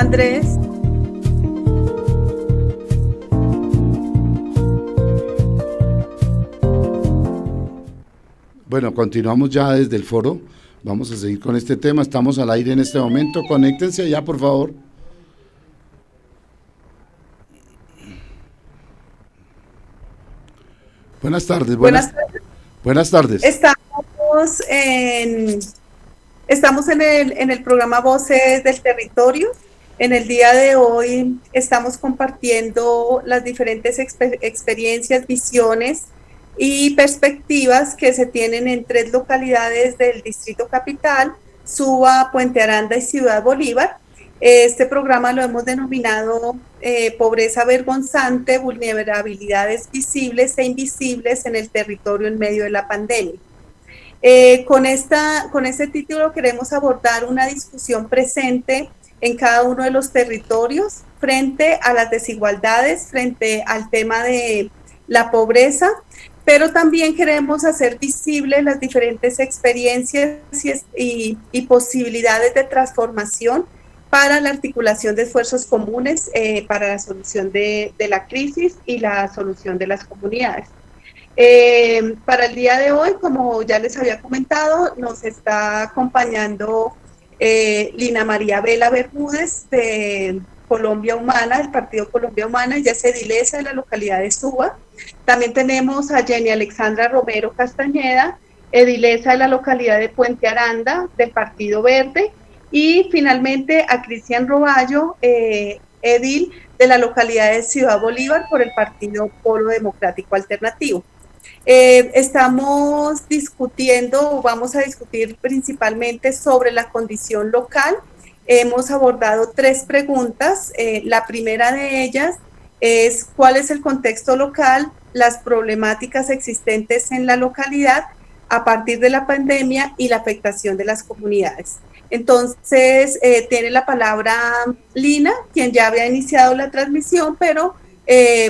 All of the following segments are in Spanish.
Andrés. Bueno, continuamos ya desde el foro. Vamos a seguir con este tema. Estamos al aire en este momento. Conéctense ya, por favor. Buenas tardes, Buenas tardes. buenas tardes. Estamos en, estamos en el programa Voces del Territorio. En el día de hoy estamos compartiendo las diferentes experiencias, visiones y perspectivas que se tienen en 3 localidades del Distrito Capital: Suba, Puente Aranda y Ciudad Bolívar. Este programa lo hemos denominado Pobreza vergonzante, vulnerabilidades visibles e invisibles en el territorio en medio de la pandemia. Con este título queremos abordar una discusión presente en cada uno de los territorios frente a las desigualdades, frente al tema de la pobreza, pero también queremos hacer visibles las diferentes experiencias y posibilidades de transformación para la articulación de esfuerzos comunes para la solución de la crisis y la solución de las comunidades. Para el día de hoy, como ya les había comentado, nos está acompañando Lina María Vela Bermúdez de Colombia Humana, del Partido Colombia Humana. Ella es edilesa de la localidad de Suba. También tenemos a Jenny Alexandra Romero Castañeda, edilesa de la localidad de Puente Aranda, del Partido Verde. Y finalmente a Cristian Roballo, edil de la localidad de Ciudad Bolívar por el Partido Polo Democrático Alternativo. Estamos discutiendo, vamos a discutir principalmente sobre la condición local. Hemos abordado 3 preguntas. La primera de ellas es: ¿cuál es el contexto local, las problemáticas existentes en la localidad a partir de la pandemia y la afectación de las comunidades? Entonces, tiene la palabra Lina, quien ya había iniciado la transmisión, pero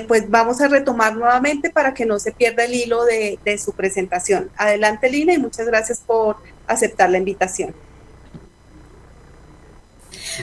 pues vamos a retomar nuevamente para que no se pierda el hilo de su presentación. Adelante, Lina, y muchas gracias por aceptar la invitación.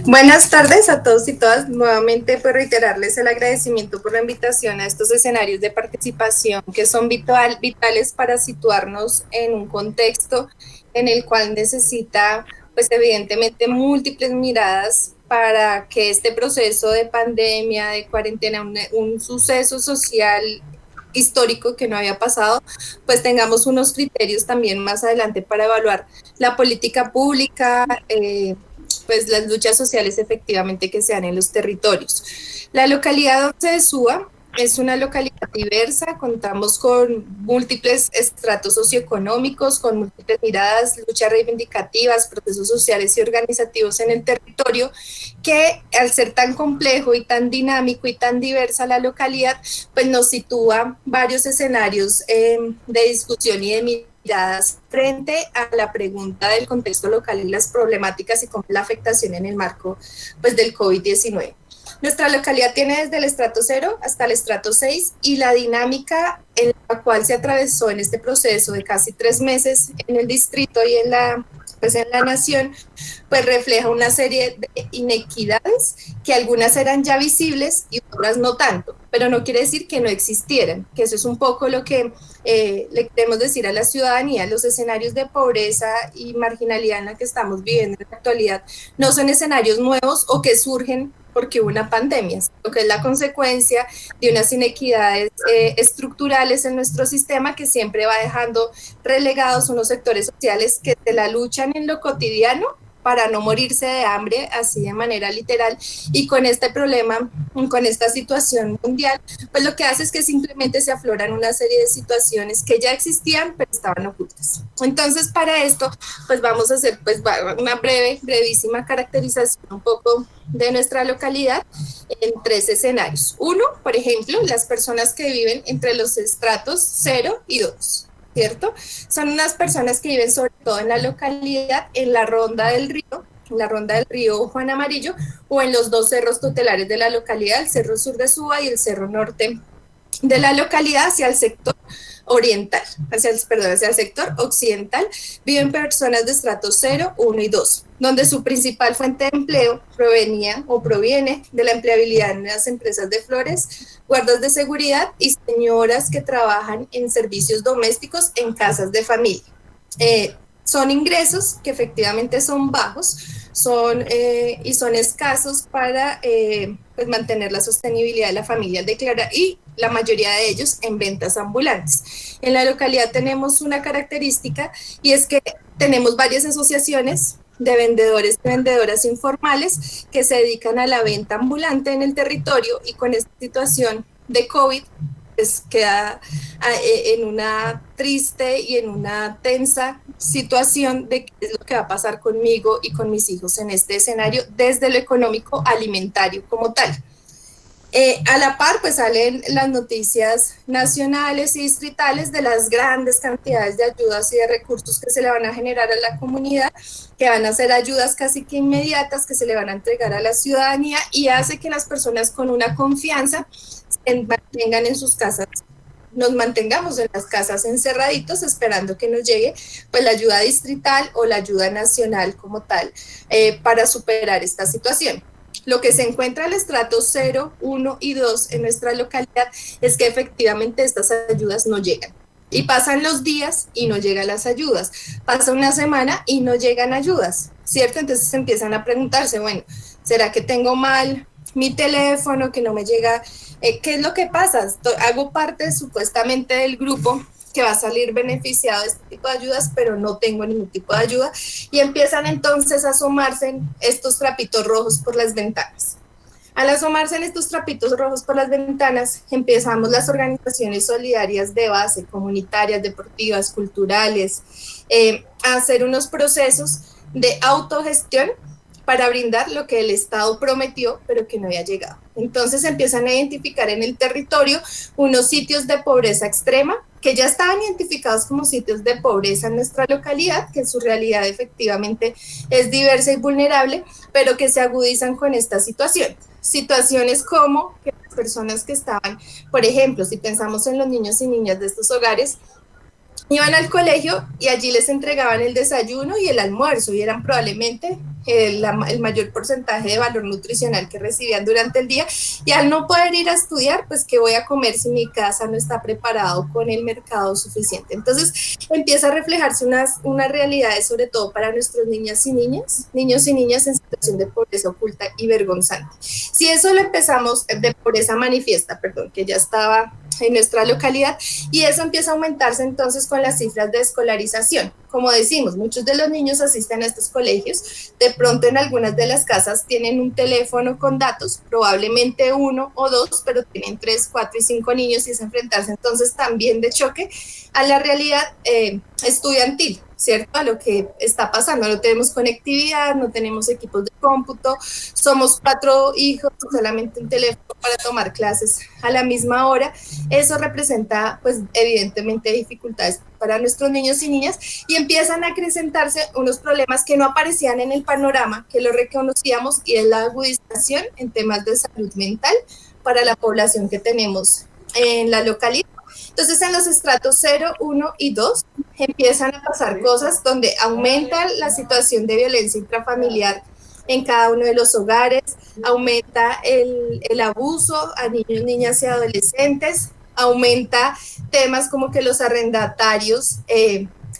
Buenas tardes a todos y todas. Nuevamente, pues reiterarles el agradecimiento por la invitación a estos escenarios de participación que son vitales para situarnos en un contexto en el cual necesita, pues evidentemente, múltiples miradas para que este proceso de pandemia, de cuarentena, un suceso social histórico que no había pasado, pues tengamos unos criterios también más adelante para evaluar la política pública, pues las luchas sociales efectivamente que se dan en los territorios. La localidad 11 de Suba es una localidad diversa, contamos con múltiples estratos socioeconómicos, con múltiples miradas, luchas reivindicativas, procesos sociales y organizativos en el territorio, que al ser tan complejo y tan dinámico y tan diversa la localidad, pues nos sitúa varios escenarios de discusión y de miradas frente a la pregunta del contexto local y las problemáticas y cómo la afectación en el marco pues, del COVID-19. Nuestra localidad tiene desde el estrato 0 hasta el estrato 6 y la dinámica en la cual se atravesó en este proceso de casi 3 meses en el distrito y en la nación, pues refleja una serie de inequidades que algunas eran ya visibles y otras no tanto, pero no quiere decir que no existieran, que eso es un poco lo que le queremos decir a la ciudadanía. Los escenarios de pobreza y marginalidad en la que estamos viviendo en la actualidad no son escenarios nuevos o que surgen porque hubo una pandemia, lo que es la consecuencia de unas inequidades estructurales en nuestro sistema que siempre va dejando relegados unos sectores sociales que se la luchan en lo cotidiano para no morirse de hambre, así de manera literal, y con este problema, con esta situación mundial, pues lo que hace es que simplemente se afloran una serie de situaciones que ya existían, pero estaban ocultas. Entonces, para esto, pues vamos a hacer pues una brevísima caracterización un poco de nuestra localidad en 3 escenarios. Uno, por ejemplo, las personas que viven entre los estratos 0 y 2. ¿Cierto? Son unas personas que viven sobre todo en la localidad, en la ronda del río Juan Amarillo, o en los 2 cerros tutelares de la localidad, el Cerro Sur de Suba y el Cerro Norte de la localidad, hacia el sector oriental, hacia el sector occidental, viven personas de estratos 0, 1 y 2, donde su principal fuente de empleo proviene de la empleabilidad en las empresas de flores, guardas de seguridad y señoras que trabajan en servicios domésticos en casas de familia. Son ingresos que efectivamente son bajos, son escasos para pues mantener la sostenibilidad de la familia declarada y la mayoría de ellos en ventas ambulantes. En la localidad tenemos una característica y es que tenemos varias asociaciones de vendedores y vendedoras informales que se dedican a la venta ambulante en el territorio y con esta situación de COVID pues queda en una triste y en una tensa situación de qué es lo que va a pasar conmigo y con mis hijos en este escenario desde lo económico alimentario como tal. A la par, pues salen las noticias nacionales y distritales de las grandes cantidades de ayudas y de recursos que se le van a generar a la comunidad, que van a ser ayudas casi que inmediatas, que se le van a entregar a la ciudadanía y hace que las personas con una confianza se mantengan en sus casas, nos mantengamos en las casas encerraditos esperando que nos llegue pues la ayuda distrital o la ayuda nacional como tal para superar esta situación. Lo que se encuentra en el estrato 0, 1 y 2 en nuestra localidad es que efectivamente estas ayudas no llegan. Y pasan los días y no llegan las ayudas. Pasa una semana y no llegan ayudas, ¿cierto? Entonces empiezan a preguntarse, bueno, ¿será que tengo mal mi teléfono, que no me llega? ¿Qué es lo que pasa? Hago parte supuestamente del grupo que va a salir beneficiado de este tipo de ayudas, pero no tengo ningún tipo de ayuda, y empiezan entonces a asomarse estos trapitos rojos por las ventanas. Al asomarse en estos trapitos rojos por las ventanas, empezamos las organizaciones solidarias de base, comunitarias, deportivas, culturales, a hacer unos procesos de autogestión para brindar lo que el Estado prometió, pero que no había llegado. Entonces empiezan a identificar en el territorio unos sitios de pobreza extrema, que ya estaban identificados como sitios de pobreza en nuestra localidad, que en su realidad efectivamente es diversa y vulnerable, pero que se agudizan con esta situación. Situaciones como que las personas que estaban, por ejemplo, si pensamos en los niños y niñas de estos hogares, iban al colegio y allí les entregaban el desayuno y el almuerzo y eran probablemente el mayor porcentaje de valor nutricional que recibían durante el día, y al no poder ir a estudiar, pues ¿qué voy a comer si mi casa no está preparado con el mercado suficiente? Entonces empieza a reflejarse unas realidades, sobre todo para nuestros niños y niñas en situación de pobreza oculta y vergonzante. Si eso lo empezamos de pobreza manifiesta, que ya estaba en nuestra localidad, y eso empieza a aumentarse entonces con las cifras de escolarización. Como decimos, muchos de los niños asisten a estos colegios, de pronto en algunas de las casas tienen un teléfono con datos, probablemente 1 o 2, pero tienen 3, 4 y 5 niños, y es enfrentarse entonces también de choque a la realidad estudiantil, ¿cierto? A lo que está pasando. No tenemos conectividad, no tenemos equipos de cómputo, somos 4 hijos, solamente un teléfono para tomar clases a la misma hora. Eso representa, pues, evidentemente dificultades para nuestros niños y niñas, y empiezan a acrecentarse unos problemas que no aparecían en el panorama, que lo reconocíamos, y es la agudización en temas de salud mental para la población que tenemos en la localidad. Entonces, en los estratos 0, 1 y 2 empiezan a pasar cosas donde aumenta la situación de violencia intrafamiliar en cada uno de los hogares, aumenta el abuso a niños, niñas y adolescentes, aumenta temas como que los arrendatarios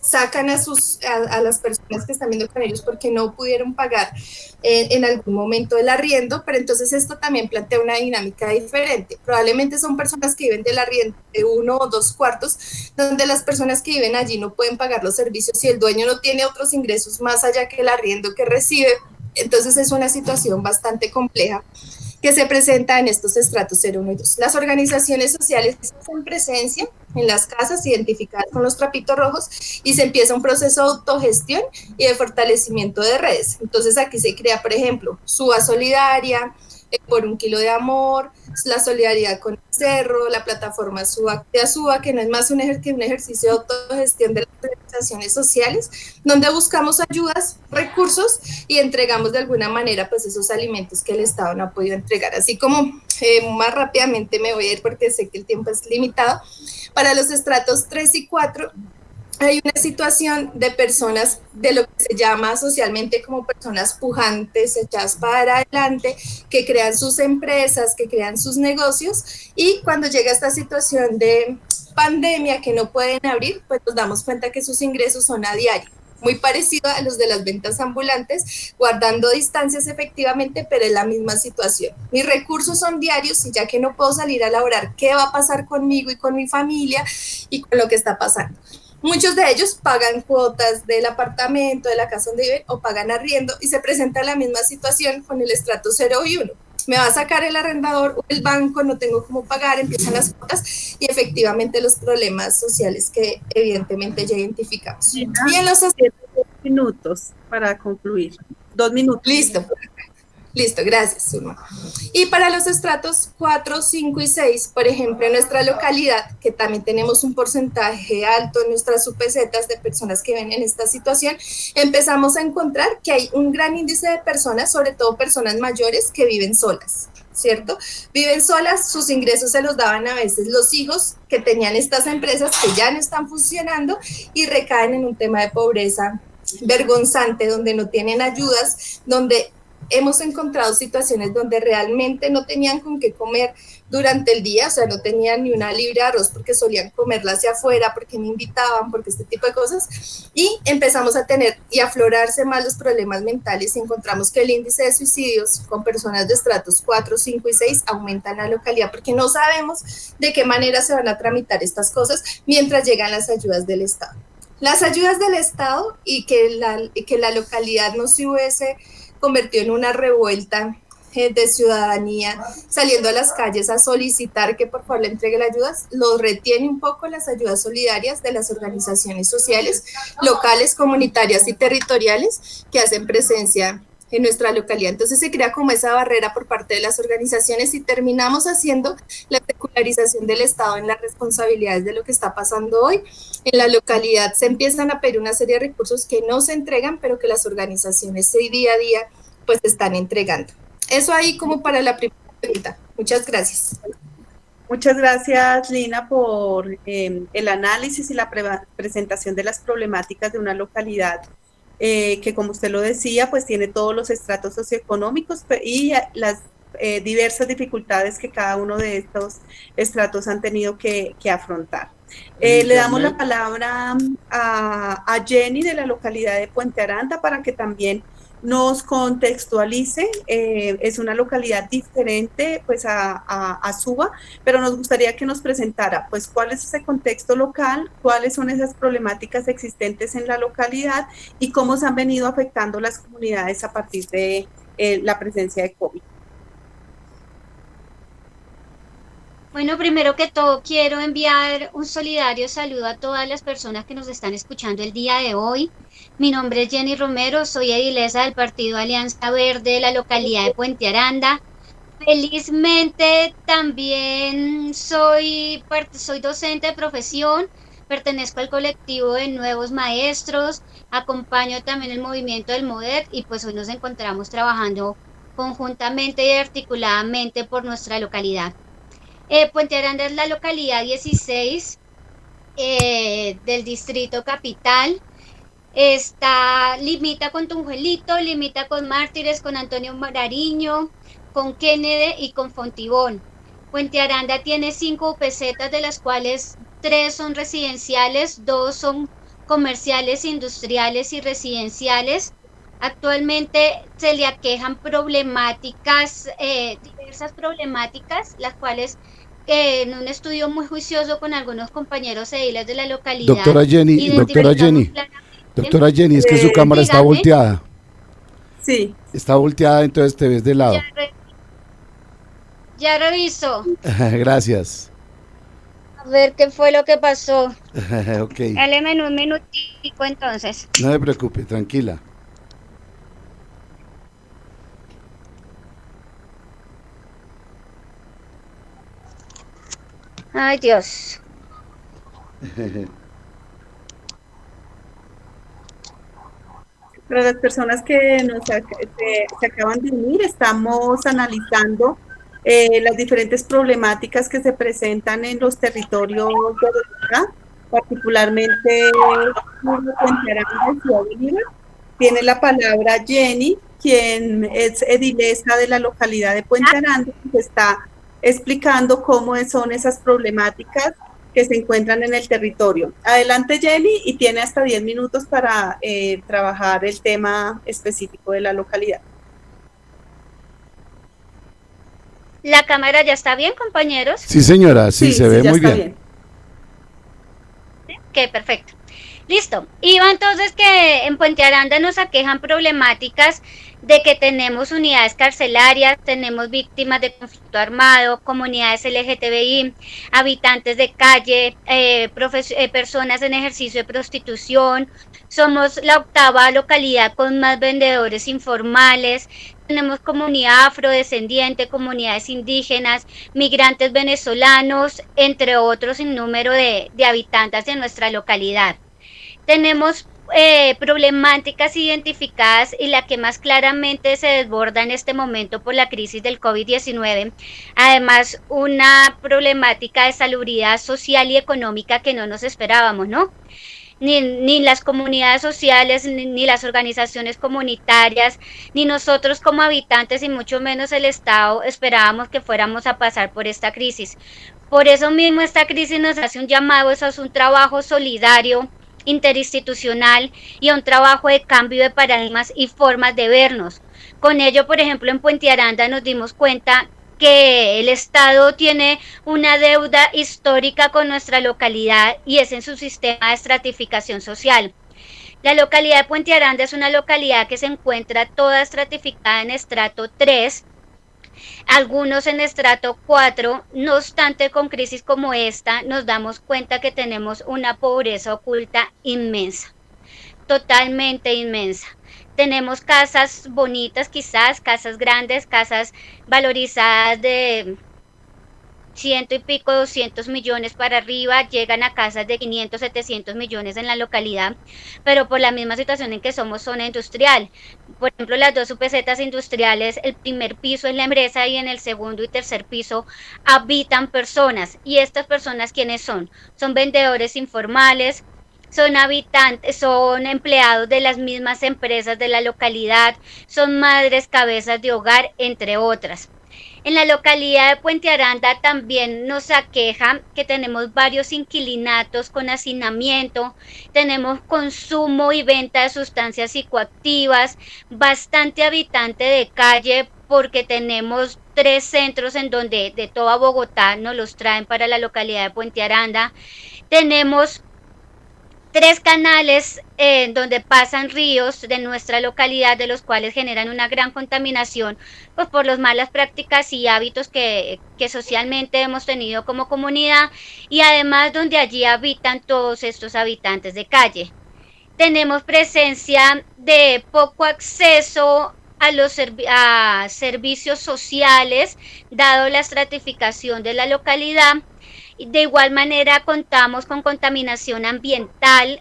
sacan a las personas que están viendo con ellos porque no pudieron pagar en algún momento el arriendo, pero entonces esto también plantea una dinámica diferente. Probablemente son personas que viven del arriendo de 1 o 2 cuartos, donde las personas que viven allí no pueden pagar los servicios y el dueño no tiene otros ingresos más allá que el arriendo que recibe. Entonces es una situación bastante compleja que se presenta en estos estratos 0, 1 y 2. Las organizaciones sociales hacen presencia en las casas identificadas con los trapitos rojos y se empieza un proceso de autogestión y de fortalecimiento de redes. Entonces aquí se crea, por ejemplo, Suba Solidaria, por 1 kilo de amor, la solidaridad con el cerro, la plataforma Suba, que no es más que un ejercicio de autogestión de las organizaciones sociales, donde buscamos ayudas, recursos y entregamos de alguna manera pues esos alimentos que el Estado no ha podido entregar. Así como más rápidamente me voy a ir porque sé que el tiempo es limitado, para los estratos 3 y 4 hay una situación de personas de lo que se llama socialmente como personas pujantes, echadas para adelante, que crean sus empresas, que crean sus negocios, y cuando llega esta situación de pandemia que no pueden abrir, pues nos damos cuenta que sus ingresos son a diario, muy parecido a los de las ventas ambulantes, guardando distancias efectivamente, pero es la misma situación. Mis recursos son diarios y ya que no puedo salir a laborar, ¿qué va a pasar conmigo y con mi familia y con lo que está pasando? Muchos de ellos pagan cuotas del apartamento, de la casa donde viven, o pagan arriendo, y se presenta la misma situación con el estrato 0 y 1. Me va a sacar el arrendador o el banco, no tengo cómo pagar, empiezan las cuotas y efectivamente los problemas sociales que evidentemente ya identificamos. Y en los 2 minutos para concluir. 2 minutos. Listo, gracias, Zulma. Y para los estratos 4, 5 y 6, por ejemplo, en nuestra localidad, que también tenemos un porcentaje alto en nuestras UPCs de personas que ven en esta situación, empezamos a encontrar que hay un gran índice de personas, sobre todo personas mayores, que viven solas, ¿cierto? Viven solas, sus ingresos se los daban a veces los hijos que tenían estas empresas que ya no están funcionando y recaen en un tema de pobreza vergonzante, donde no tienen ayudas, donde hemos encontrado situaciones donde realmente no tenían con qué comer durante el día, o sea, no tenían ni una libra de arroz porque solían comerla hacia afuera, porque me invitaban, porque este tipo de cosas, y empezamos a tener y aflorarse más los problemas mentales y encontramos que el índice de suicidios con personas de estratos 4, 5 y 6 aumenta en la localidad porque no sabemos de qué manera se van a tramitar estas cosas mientras llegan las ayudas del Estado. Las ayudas del Estado y que la localidad no se hubiese convirtió en una revuelta de ciudadanía, saliendo a las calles a solicitar que por favor le entregue las ayudas, lo retiene un poco las ayudas solidarias de las organizaciones sociales, locales, comunitarias y territoriales que hacen presencia en nuestra localidad. Entonces se crea como esa barrera por parte de las organizaciones y terminamos haciendo la secularización del Estado en las responsabilidades de lo que está pasando hoy. En la localidad se empiezan a pedir una serie de recursos que no se entregan, pero que las organizaciones día a día pues están entregando. Eso ahí como para la primera pregunta. Muchas gracias. Muchas gracias, Lina, por el análisis y la presentación de las problemáticas de una localidad que, como usted lo decía, pues tiene todos los estratos socioeconómicos y las diversas dificultades que cada uno de estos estratos han tenido que afrontar. Le damos la palabra a Jenny de la localidad de Puente Aranda para que también nos contextualice. Es una localidad diferente pues a Suba, pero nos gustaría que nos presentara pues cuál es ese contexto local, cuáles son esas problemáticas existentes en la localidad y cómo se han venido afectando las comunidades a partir de la presencia de COVID. Bueno, primero que todo quiero enviar un solidario saludo a todas las personas que nos están escuchando el día de hoy. Mi nombre es Jenny Romero, soy edilesa del Partido Alianza Verde de la localidad de Puente Aranda. Felizmente también soy docente de profesión, pertenezco al colectivo de nuevos maestros, acompaño también el movimiento del MODET y pues hoy nos encontramos trabajando conjuntamente y articuladamente por nuestra localidad. Puente Aranda es la localidad 16 del distrito capital. Limita con Tunjuelito, limita con Mártires, con Antonio Nariño, con Kennedy y con Fontibón. Puente Aranda tiene 5 UPCs, de las cuales 3 son residenciales, 2 son comerciales, industriales y residenciales. Actualmente se le aquejan problemáticas, diversas problemáticas, las cuales en un estudio muy juicioso con algunos compañeros ediles de la localidad. Doctora Jenny, es que su cámara está volteada. Sí. Está volteada, entonces te ves de lado. Ya reviso. Gracias. A ver qué fue lo que pasó. Ok. Dáleme en un minutico entonces. No se preocupe, tranquila. Ay, Dios. Para las personas que se acaban de unir, estamos analizando las diferentes problemáticas que se presentan en los territorios de Bogotá, particularmente Puente Aranda y Ciudad Bolívar. Tiene la palabra Jenny, quien es edilesa de la localidad de Puente Aranda, que está explicando cómo son esas problemáticas que se encuentran en el territorio. Adelante, Jenny, y tiene hasta 10 minutos para trabajar el tema específico de la localidad. ¿La cámara ya está bien, compañeros? Sí, señora, sí, se ve muy bien. Ok, perfecto. Listo. Iba entonces que en Puente Aranda nos aquejan problemáticas de que tenemos unidades carcelarias, tenemos víctimas de conflicto armado, comunidades LGTBI, habitantes de calle, personas en ejercicio de prostitución. Somos la 8ª localidad con más vendedores informales. Tenemos comunidad afrodescendiente, comunidades indígenas, migrantes venezolanos, entre otros sin número de habitantes en nuestra localidad. Tenemos problemáticas identificadas y la que más claramente se desborda en este momento por la crisis del COVID-19. Además, una problemática de salubridad social y económica que no nos esperábamos, ¿no? Ni las comunidades sociales, ni las organizaciones comunitarias, ni nosotros como habitantes y mucho menos el Estado esperábamos que fuéramos a pasar por esta crisis. Por eso mismo esta crisis nos hace un llamado, eso es un trabajo solidario, interinstitucional y a un trabajo de cambio de paradigmas y formas de vernos. Con ello, por ejemplo, en Puente Aranda nos dimos cuenta que el Estado tiene una deuda histórica con nuestra localidad y es en su sistema de estratificación social. La localidad de Puente Aranda es una localidad que se encuentra toda estratificada en estrato 3, algunos en estrato 4, no obstante con crisis como esta nos damos cuenta que tenemos una pobreza oculta inmensa, totalmente inmensa. Tenemos casas bonitas quizás, casas grandes, casas valorizadas de 100 y pico, 200 millones para arriba, llegan a casas de 500, 700 millones en la localidad, pero por la misma situación en que somos zona industrial. Por ejemplo, las 2 UPZs industriales, el primer piso es la empresa y en el segundo y tercer piso habitan personas. ¿Y estas personas quiénes son? Son vendedores informales, son habitantes, son empleados de las mismas empresas de la localidad, son madres, cabezas de hogar, entre otras. En la localidad de Puente Aranda también nos aqueja que tenemos varios inquilinatos con hacinamiento, tenemos consumo y venta de sustancias psicoactivas, bastante habitante de calle porque tenemos 3 centros en donde de toda Bogotá nos los traen para la localidad de Puente Aranda. Tenemos 3 canales donde pasan ríos de nuestra localidad, de los cuales generan una gran contaminación, pues por las malas prácticas y hábitos que socialmente hemos tenido como comunidad, y además donde allí habitan todos estos habitantes de calle. Tenemos presencia de poco acceso a los servicios sociales, dado la estratificación de la localidad. De igual manera contamos con contaminación ambiental,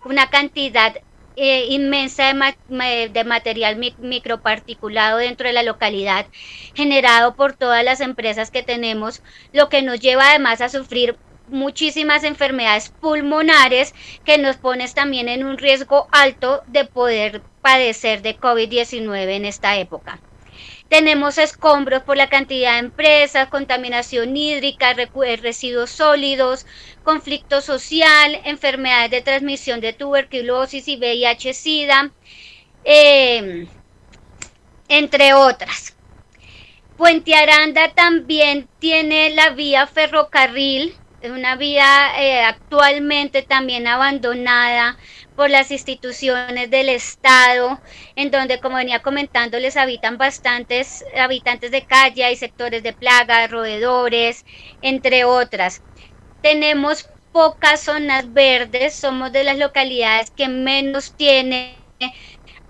una cantidad inmensa de material microparticulado dentro de la localidad, generado por todas las empresas que tenemos, lo que nos lleva además a sufrir muchísimas enfermedades pulmonares que nos ponen también en un riesgo alto de poder padecer de COVID-19 en esta época. Tenemos escombros por la cantidad de empresas, contaminación hídrica, residuos sólidos, conflicto social, enfermedades de transmisión de tuberculosis y VIH-Sida, entre otras. Puente Aranda también tiene la vía ferrocarril, es una vía actualmente también abandonada por las instituciones del Estado, en donde, como venía comentando, les habitan bastantes habitantes de calle, hay sectores de plaga, roedores, entre otras. Tenemos pocas zonas verdes, somos de las localidades que menos tiene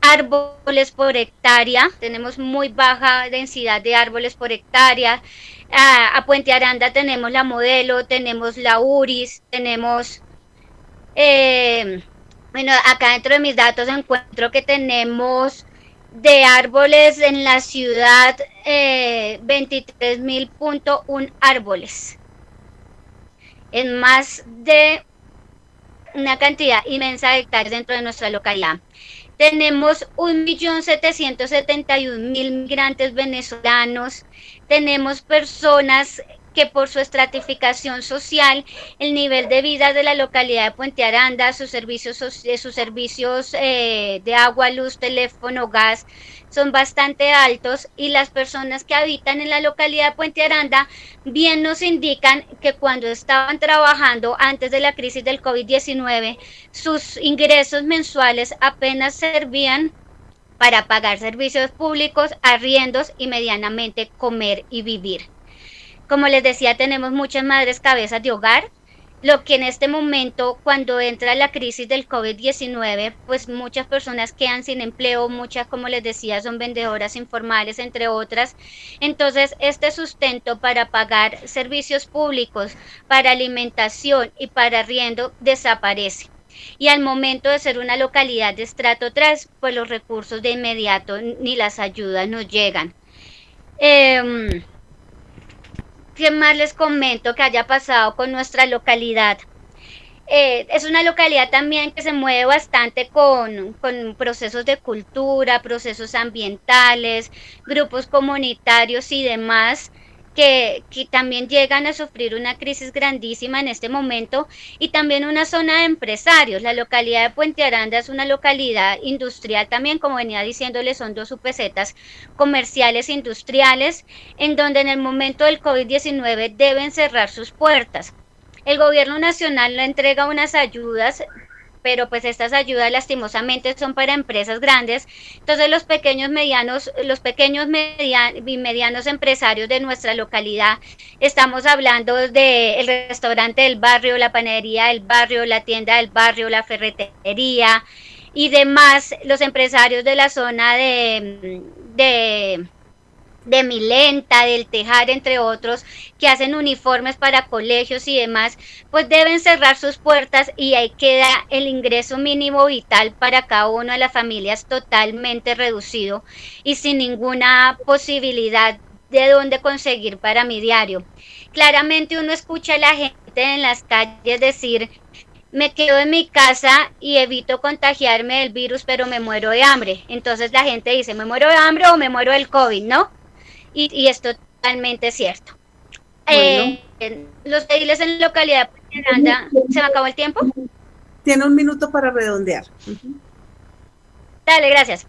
árboles por hectárea, tenemos muy baja densidad de árboles por hectárea, A Puente Aranda tenemos la Modelo, tenemos la URIS, tenemos, bueno, acá dentro de mis datos encuentro que tenemos de árboles en la ciudad 23.000.1 árboles. Es más de una cantidad inmensa de hectáreas dentro de nuestra localidad. Tenemos 1.771.000 migrantes venezolanos, tenemos personas que por su estratificación social, el nivel de vida de la localidad de Puente Aranda, sus servicios de agua, luz, teléfono, gas, son bastante altos, y las personas que habitan en la localidad de Puente Aranda bien nos indican que cuando estaban trabajando antes de la crisis del COVID-19, sus ingresos mensuales apenas servían para pagar servicios públicos, arriendos y medianamente comer y vivir. Como les decía, tenemos muchas madres cabezas de hogar, lo que en este momento, cuando entra la crisis del COVID-19, pues muchas personas quedan sin empleo, muchas, como les decía, son vendedoras informales, entre otras. Entonces, este sustento para pagar servicios públicos, para alimentación y para arriendo desaparece. Y al momento de ser una localidad de estrato 3, pues los recursos de inmediato ni las ayudas nos llegan. ¿Qué más les comento que haya pasado con nuestra localidad? Es una localidad también que se mueve bastante con procesos de cultura, procesos ambientales, grupos comunitarios y demás, que también llegan a sufrir una crisis grandísima en este momento, y también una zona de empresarios. La localidad de Puente Aranda es una localidad industrial también, como venía diciéndoles, son dos UPZs comerciales industriales, en donde en el momento del COVID-19 deben cerrar sus puertas. El gobierno nacional le entrega unas ayudas, pero pues estas ayudas lastimosamente son para empresas grandes. Entonces los pequeños y medianos empresarios de nuestra localidad, estamos hablando del restaurante del barrio, la panadería del barrio, la tienda del barrio, la ferretería y demás, los empresarios de la zona de Milenta, del Tejar, entre otros, que hacen uniformes para colegios y demás, pues deben cerrar sus puertas, y ahí queda el ingreso mínimo vital para cada una de las familias totalmente reducido y sin ninguna posibilidad de dónde conseguir para mi diario. Claramente uno escucha a la gente en las calles decir: me quedo en mi casa y evito contagiarme del virus, pero me muero de hambre. Entonces la gente dice: me muero de hambre o me muero del COVID, ¿no? Y es totalmente cierto. Bueno. Los ediles en la localidad de Puente Aranda, ¿se me acabó el tiempo? Tiene un minuto para redondear. Dale, gracias.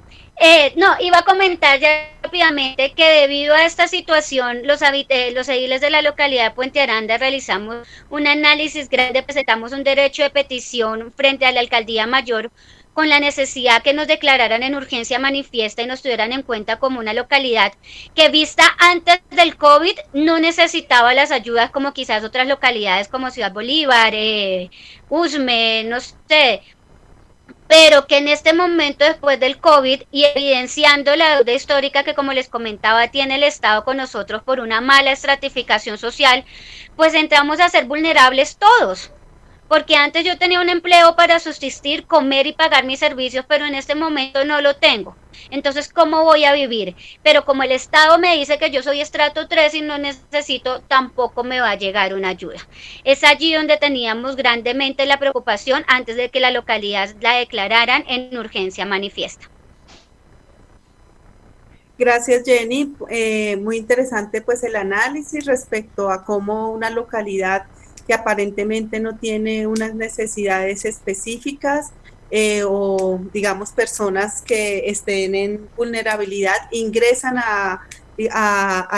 No, iba a comentar ya rápidamente que debido a esta situación, los ediles de la localidad de Puente Aranda realizamos un análisis grande, presentamos un derecho de petición frente a la Alcaldía Mayor, con la necesidad que nos declararan en urgencia manifiesta y nos tuvieran en cuenta como una localidad que, vista antes del COVID, no necesitaba las ayudas como quizás otras localidades como Ciudad Bolívar, Usme, no sé, pero que en este momento, después del COVID y evidenciando la deuda histórica que, como les comentaba, tiene el Estado con nosotros por una mala estratificación social, pues entramos a ser vulnerables todos. Porque antes yo tenía un empleo para subsistir, comer y pagar mis servicios, pero en este momento no lo tengo. Entonces, ¿cómo voy a vivir? Pero como el Estado me dice que yo soy estrato 3 y no necesito, tampoco me va a llegar una ayuda. Es allí donde teníamos grandemente la preocupación antes de que la localidad la declararan en urgencia manifiesta. Gracias, Jenny. Muy interesante pues el análisis respecto a cómo una localidad que aparentemente no tiene unas necesidades específicas o digamos personas que estén en vulnerabilidad ingresan a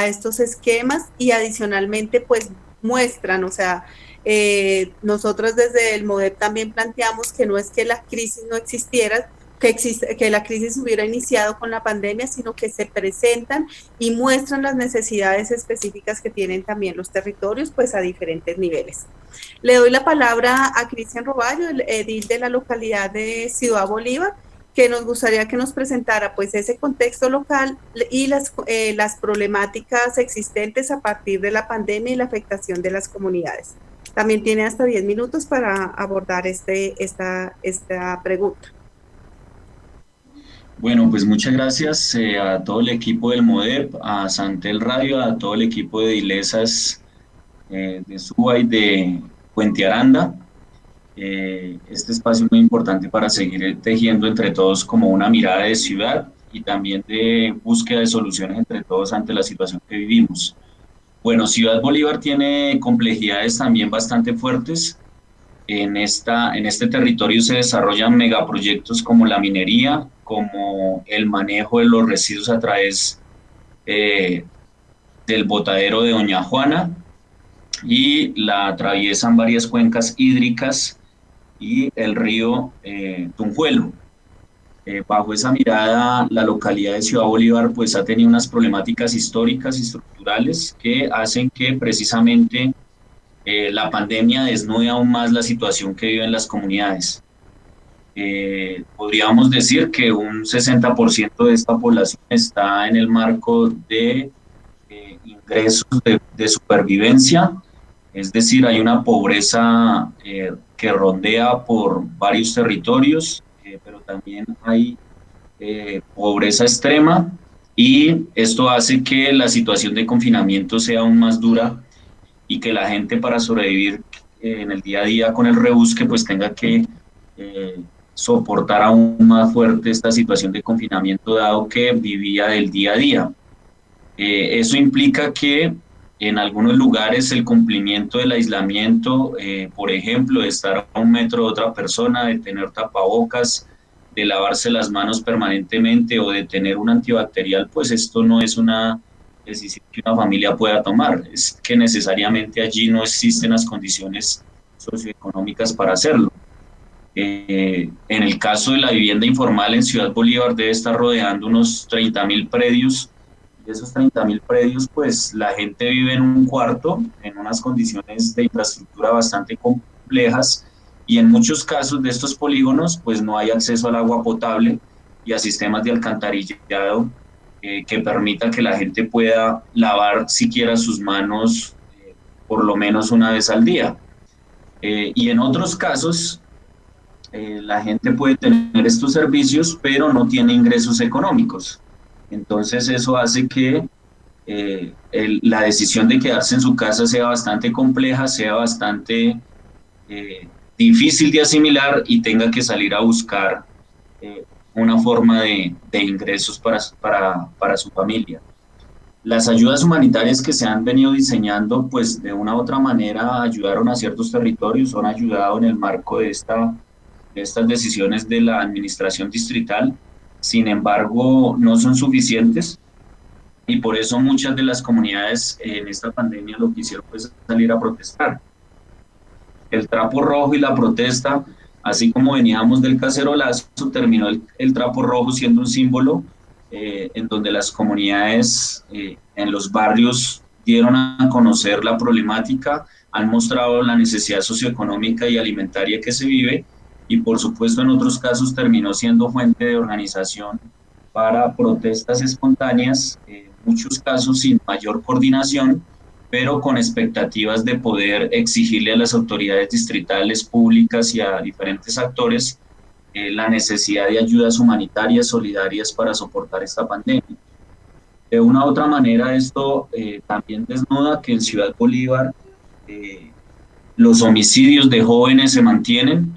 estos esquemas, y adicionalmente pues muestran, o sea, nosotros desde el MODEP también planteamos que no es que la crisis no existiera, que la crisis hubiera iniciado con la pandemia, sino que se presentan y muestran las necesidades específicas que tienen también los territorios, pues a diferentes niveles. Le doy la palabra a Cristian Roballo, el edil de la localidad de Ciudad Bolívar, que nos gustaría que nos presentara pues ese contexto local y las problemáticas existentes a partir de la pandemia y la afectación de las comunidades. También tiene hasta 10 minutos para abordar esta pregunta. Bueno, pues muchas gracias a todo el equipo del MODEP, a Santel Radio, a todo el equipo de Dilesas de Suba y de Puente Aranda. Este espacio es muy importante para seguir tejiendo entre todos como una mirada de ciudad y también de búsqueda de soluciones entre todos ante la situación que vivimos. Bueno, Ciudad Bolívar tiene complejidades también bastante fuertes. En este territorio se desarrollan megaproyectos como la minería, como el manejo de los residuos a través del botadero de Doña Juana, y la atraviesan varias cuencas hídricas y el río Tunjuelo. Bajo esa mirada, la localidad de Ciudad Bolívar pues ha tenido unas problemáticas históricas y estructurales que hacen que precisamente la pandemia desnude aún más la situación que viven las comunidades. Podríamos decir que un 60% de esta población está en el marco de ingresos de supervivencia, es decir, hay una pobreza que rondea por varios territorios, pero también hay pobreza extrema, y esto hace que la situación de confinamiento sea aún más dura y que la gente, para sobrevivir en el día a día con el rebusque, pues tenga que soportar aún más fuerte esta situación de confinamiento, dado que vivía del día a día. Eso implica que en algunos lugares el cumplimiento del aislamiento, por ejemplo, de estar a 1 metro de otra persona, de tener tapabocas, de lavarse las manos permanentemente o de tener un antibacterial, pues esto no es una decisión que una familia pueda tomar, es que necesariamente allí no existen las condiciones socioeconómicas para hacerlo. En el caso de la vivienda informal en Ciudad Bolívar debe estar rodeando unos 30.000 predios. De esos 30.000 predios, pues la gente vive en un cuarto, en unas condiciones de infraestructura bastante complejas, y en muchos casos de estos polígonos pues no hay acceso al agua potable y a sistemas de alcantarillado que permita que la gente pueda lavar siquiera sus manos por lo menos una vez al día. Y en otros casos la gente puede tener estos servicios pero no tiene ingresos económicos. Entonces eso hace que la decisión de quedarse en su casa sea bastante compleja, sea bastante difícil de asimilar y tenga que salir a buscar una forma de ingresos para su familia. Las ayudas humanitarias que se han venido diseñando, pues de una u otra manera ayudaron a ciertos territorios, han ayudado en el marco de estas decisiones de la administración distrital. Sin embargo, no son suficientes, y por eso muchas de las comunidades en esta pandemia lo que hicieron fue salir a protestar. El trapo rojo y la protesta, así como veníamos del cacerolazo, terminó el trapo rojo siendo un símbolo en donde las comunidades en los barrios dieron a conocer la problemática, han mostrado la necesidad socioeconómica y alimentaria que se vive, y por supuesto en otros casos terminó siendo fuente de organización para protestas espontáneas, en muchos casos sin mayor coordinación, pero con expectativas de poder exigirle a las autoridades distritales, públicas y a diferentes actores la necesidad de ayudas humanitarias solidarias para soportar esta pandemia. De una u otra manera, esto también desnuda que en Ciudad Bolívar los homicidios de jóvenes se mantienen.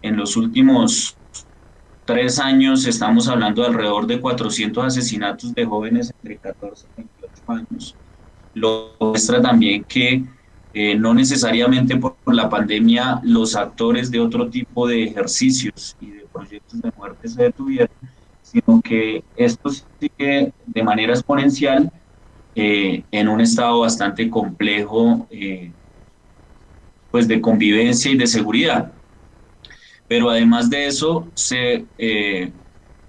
En los últimos 3 años estamos hablando de alrededor de 400 asesinatos de jóvenes entre 14 y 28 años. Lo muestra también que no necesariamente por la pandemia los actores de otro tipo de ejercicios y de proyectos de muerte se detuvieron, sino que esto sigue de manera exponencial en un estado bastante complejo pues de convivencia y de seguridad. Pero además de eso, se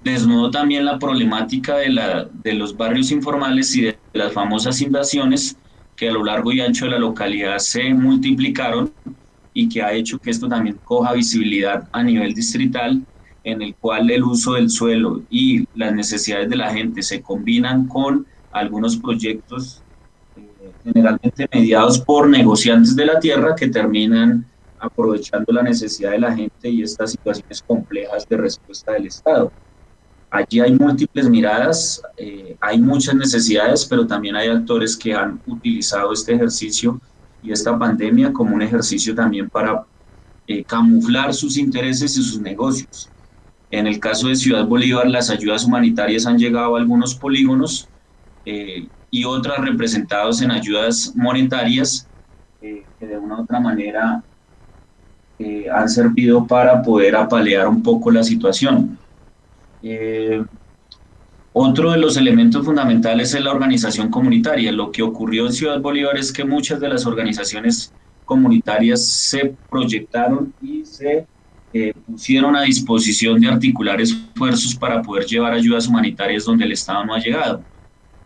desnudó también la problemática de los barrios informales y de las famosas invasiones que a lo largo y ancho de la localidad se multiplicaron y que ha hecho que esto también coja visibilidad a nivel distrital en el cual el uso del suelo y las necesidades de la gente se combinan con algunos proyectos generalmente mediados por negociantes de la tierra que terminan aprovechando la necesidad de la gente y estas situaciones complejas de respuesta del Estado. Allí hay múltiples miradas, hay muchas necesidades, pero también hay actores que han utilizado este ejercicio y esta pandemia como un ejercicio también para camuflar sus intereses y sus negocios. En el caso de Ciudad Bolívar, las ayudas humanitarias han llegado a algunos polígonos y otras representados en ayudas monetarias que de una u otra manera han servido para poder apalear un poco la situación. Otro de los elementos fundamentales es la organización comunitaria. Lo que ocurrió en Ciudad Bolívar es que muchas de las organizaciones comunitarias se proyectaron y se pusieron a disposición de articular esfuerzos para poder llevar ayudas humanitarias donde el Estado no ha llegado.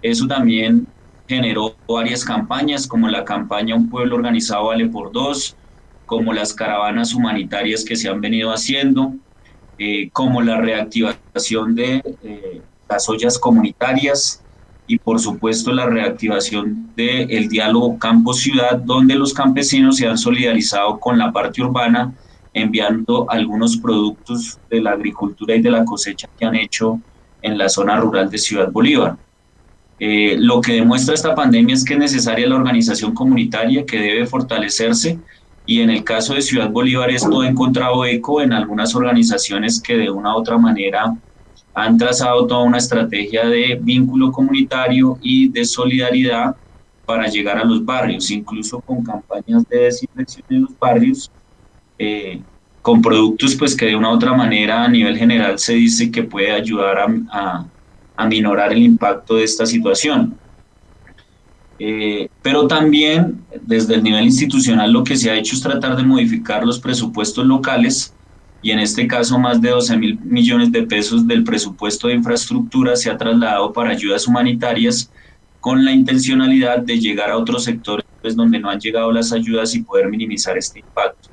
Eso también generó varias campañas, como la campaña Un Pueblo Organizado Vale por Dos, como las caravanas humanitarias que se han venido haciendo, como la reactivación de las ollas comunitarias y por supuesto la reactivación del diálogo campo-ciudad, donde los campesinos se han solidarizado con la parte urbana enviando algunos productos de la agricultura y de la cosecha que han hecho en la zona rural de Ciudad Bolívar. Lo que demuestra esta pandemia es que es necesaria la organización comunitaria, que debe fortalecerse, y en el caso de Ciudad Bolívar esto ha encontrado eco en algunas organizaciones que de una u otra manera han trazado toda una estrategia de vínculo comunitario y de solidaridad para llegar a los barrios, incluso con campañas de desinfección en los barrios, con productos pues que de una u otra manera a nivel general se dice que puede ayudar a minorar el impacto de esta situación. Pero también desde el nivel institucional lo que se ha hecho es tratar de modificar los presupuestos locales y en este caso más de 12.000 millones de pesos del presupuesto de infraestructura se ha trasladado para ayudas humanitarias con la intencionalidad de llegar a otros sectores donde no han llegado las ayudas y poder minimizar este impacto.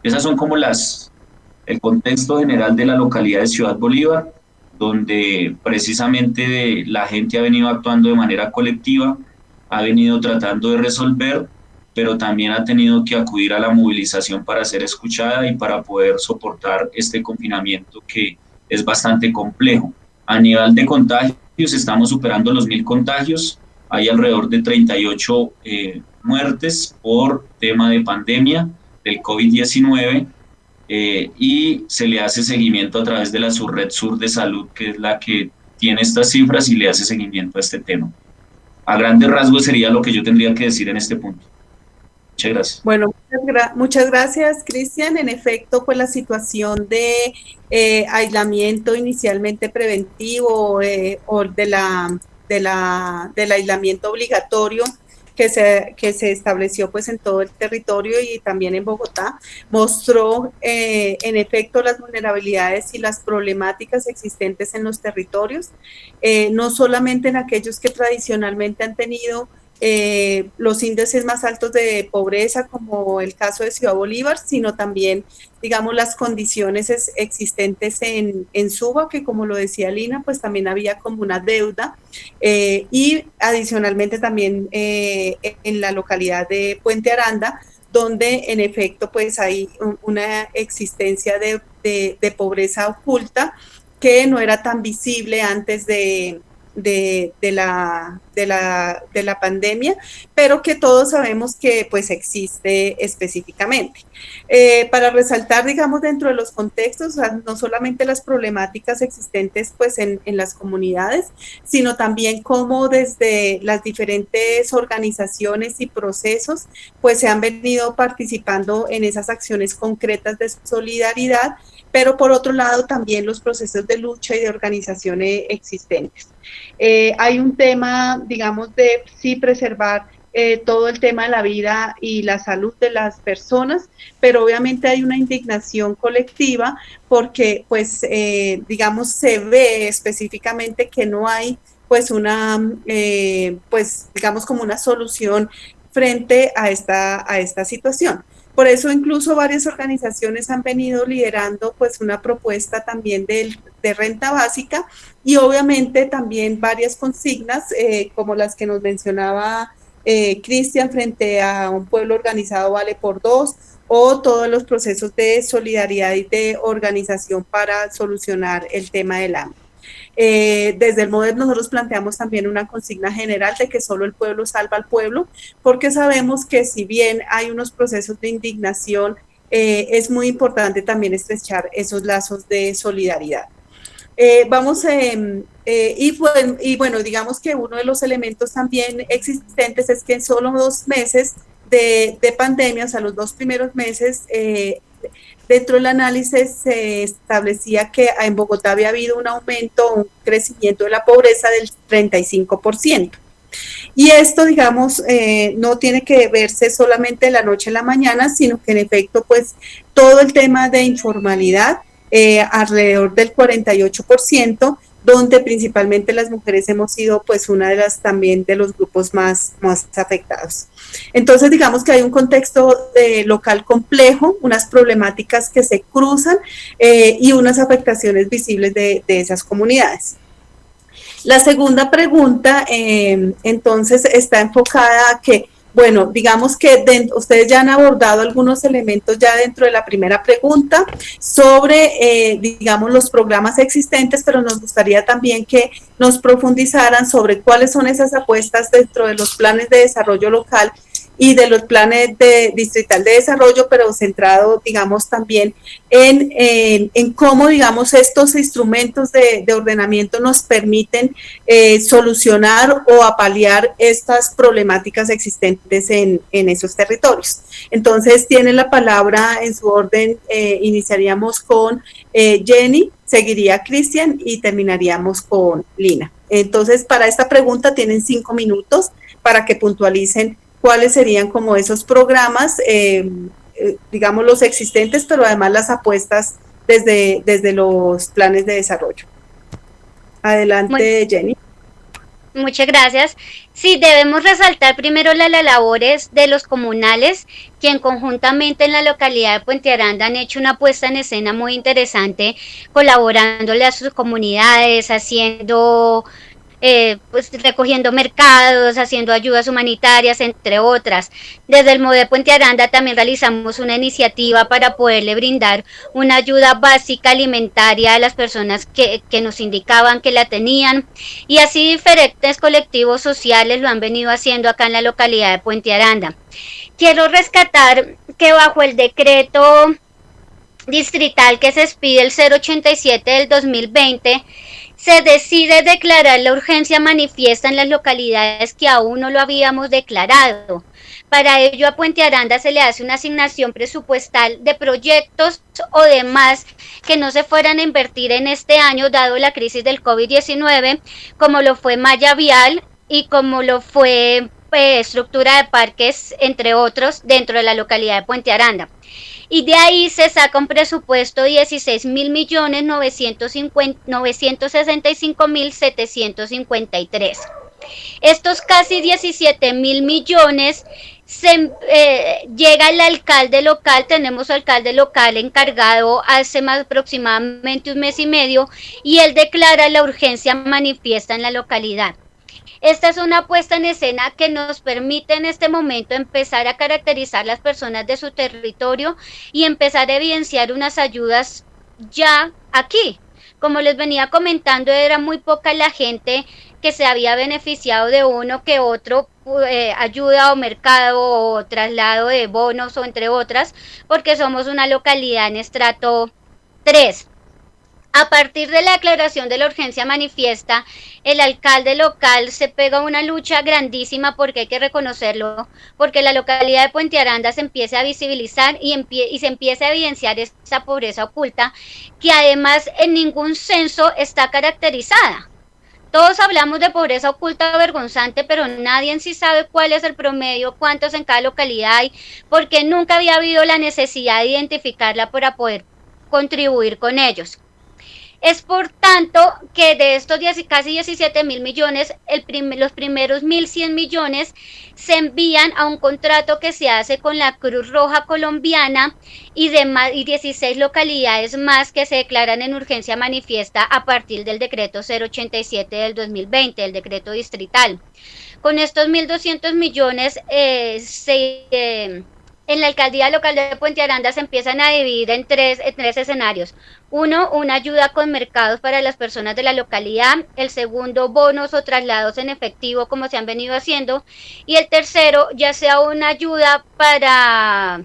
Esas son como el contexto general de la localidad de Ciudad Bolívar, donde precisamente la gente ha venido actuando de manera colectiva, ha venido tratando de resolver, pero también ha tenido que acudir a la movilización para ser escuchada y para poder soportar este confinamiento que es bastante complejo. A nivel de contagios, estamos superando los 1.000 contagios, hay alrededor de 38 muertes por tema de pandemia del COVID-19 y se le hace seguimiento a través de la Subred Sur de Salud, que es la que tiene estas cifras y le hace seguimiento a este tema. A grandes rasgos sería lo que yo tendría que decir en este punto. Muchas gracias. Bueno, muchas gracias, Cristian. En efecto, pues la situación de aislamiento inicialmente preventivo o del aislamiento obligatorio que se estableció pues en todo el territorio y también en Bogotá, mostró en efecto las vulnerabilidades y las problemáticas existentes en los territorios, no solamente en aquellos que tradicionalmente han tenido los índices más altos de pobreza, como el caso de Ciudad Bolívar, sino también, digamos, las condiciones existentes en Suba, que como lo decía Lina, pues también había como una deuda, y adicionalmente también en la localidad de Puente Aranda, donde en efecto pues hay una existencia de pobreza oculta que no era tan visible antes de la pandemia, pero que todos sabemos que pues existe específicamente. Para resaltar, digamos, dentro de los contextos, o sea, no solamente las problemáticas existentes pues en las comunidades, sino también cómo desde las diferentes organizaciones y procesos pues se han venido participando en esas acciones concretas de solidaridad, pero por otro lado también los procesos de lucha y de organización existentes. Hay un tema, digamos, de sí preservar todo el tema de la vida y la salud de las personas, pero obviamente hay una indignación colectiva porque, pues, digamos, se ve específicamente que no hay, pues, pues, digamos, como una solución frente a esta situación. Por eso incluso varias organizaciones han venido liderando pues una propuesta también de renta básica y obviamente también varias consignas como las que nos mencionaba Cristian frente a un pueblo organizado vale por dos o todos los procesos de solidaridad y de organización para solucionar el tema del hambre. Desde el MODES nosotros planteamos también una consigna general de que solo el pueblo salva al pueblo, porque sabemos que si bien hay unos procesos de indignación, es muy importante también estrechar esos lazos de solidaridad. Y bueno, digamos que uno de los elementos también existentes es que en solo 2 meses de pandemia, o sea, los 2 primeros meses, dentro del análisis se establecía que en Bogotá había habido un aumento, un crecimiento de la pobreza del 35%. Y esto, digamos, no tiene que verse solamente de la noche a la mañana, sino que en efecto, pues, todo el tema de informalidad, alrededor del 48%, donde principalmente las mujeres hemos sido pues una de las también de los grupos más afectados. Entonces digamos que hay un contexto local complejo, unas problemáticas que se cruzan y unas afectaciones visibles de esas comunidades. La segunda pregunta entonces está enfocada a que bueno, digamos que ustedes ya han abordado algunos elementos ya dentro de la primera pregunta sobre, digamos, los programas existentes, pero nos gustaría también que nos profundizaran sobre cuáles son esas apuestas dentro de los planes de desarrollo local y de los planes de distrital de desarrollo, pero centrado, digamos, también en cómo, digamos, estos instrumentos de ordenamiento nos permiten solucionar o apaliar estas problemáticas existentes en esos territorios. Entonces, tiene la palabra en su orden, iniciaríamos con Jenny, seguiría Cristian y terminaríamos con Lina. Entonces, para esta pregunta tienen 5 minutos para que puntualicen cuáles serían como esos programas, digamos los existentes, pero además las apuestas desde los planes de desarrollo. Adelante, Jenny. Muchas gracias. Sí, debemos resaltar primero las labores de los comunales, quien conjuntamente en la localidad de Puente Aranda han hecho una puesta en escena muy interesante, colaborándole a sus comunidades, haciendo pues recogiendo mercados, haciendo ayudas humanitarias, entre otras. Desde el MODE Puente Aranda también realizamos una iniciativa para poderle brindar una ayuda básica alimentaria a las personas que nos indicaban que la tenían, y así diferentes colectivos sociales lo han venido haciendo acá en la localidad de Puente Aranda. Quiero rescatar que bajo el decreto distrital que se expide el 087 del 2020, se decide declarar la urgencia manifiesta en las localidades que aún no lo habíamos declarado. Para ello a Puente Aranda se le hace una asignación presupuestal de proyectos o demás que no se fueran a invertir en este año dado la crisis del COVID-19, como lo fue malla vial y como lo fue estructura de parques, entre otros, dentro de la localidad de Puente Aranda. Y de ahí se saca un presupuesto de 16.965.753. Estos casi 17.000 millones llega el alcalde local, tenemos alcalde local encargado hace más aproximadamente 1 mes y medio, y él declara la urgencia manifiesta en la localidad. Esta es una puesta en escena que nos permite en este momento empezar a caracterizar las personas de su territorio y empezar a evidenciar unas ayudas ya aquí. Como les venía comentando, era muy poca la gente que se había beneficiado de uno que otro ayuda o mercado o traslado de bonos o entre otras, porque somos una localidad en estrato 3. A partir de la declaración de la urgencia manifiesta, el alcalde local se pega una lucha grandísima, porque hay que reconocerlo, porque la localidad de Puente Aranda se empieza a visibilizar y se empieza a evidenciar esa pobreza oculta, que además en ningún censo está caracterizada. Todos hablamos de pobreza oculta vergonzante, pero nadie en sí sabe cuál es el promedio, cuántos en cada localidad hay, porque nunca había habido la necesidad de identificarla para poder contribuir con ellos. Es por tanto que de estos casi 17.000 millones, los primeros 1.100 millones se envían a un contrato que se hace con la Cruz Roja Colombiana y 16 localidades más que se declaran en urgencia manifiesta a partir del decreto 087 del 2020, el decreto distrital. Con estos 1.200 millones en la alcaldía local de Puente Aranda se empiezan a dividir en tres escenarios. Uno, una ayuda con mercados para las personas de la localidad. El segundo, bonos o traslados en efectivo como se han venido haciendo. Y el tercero, ya sea una ayuda para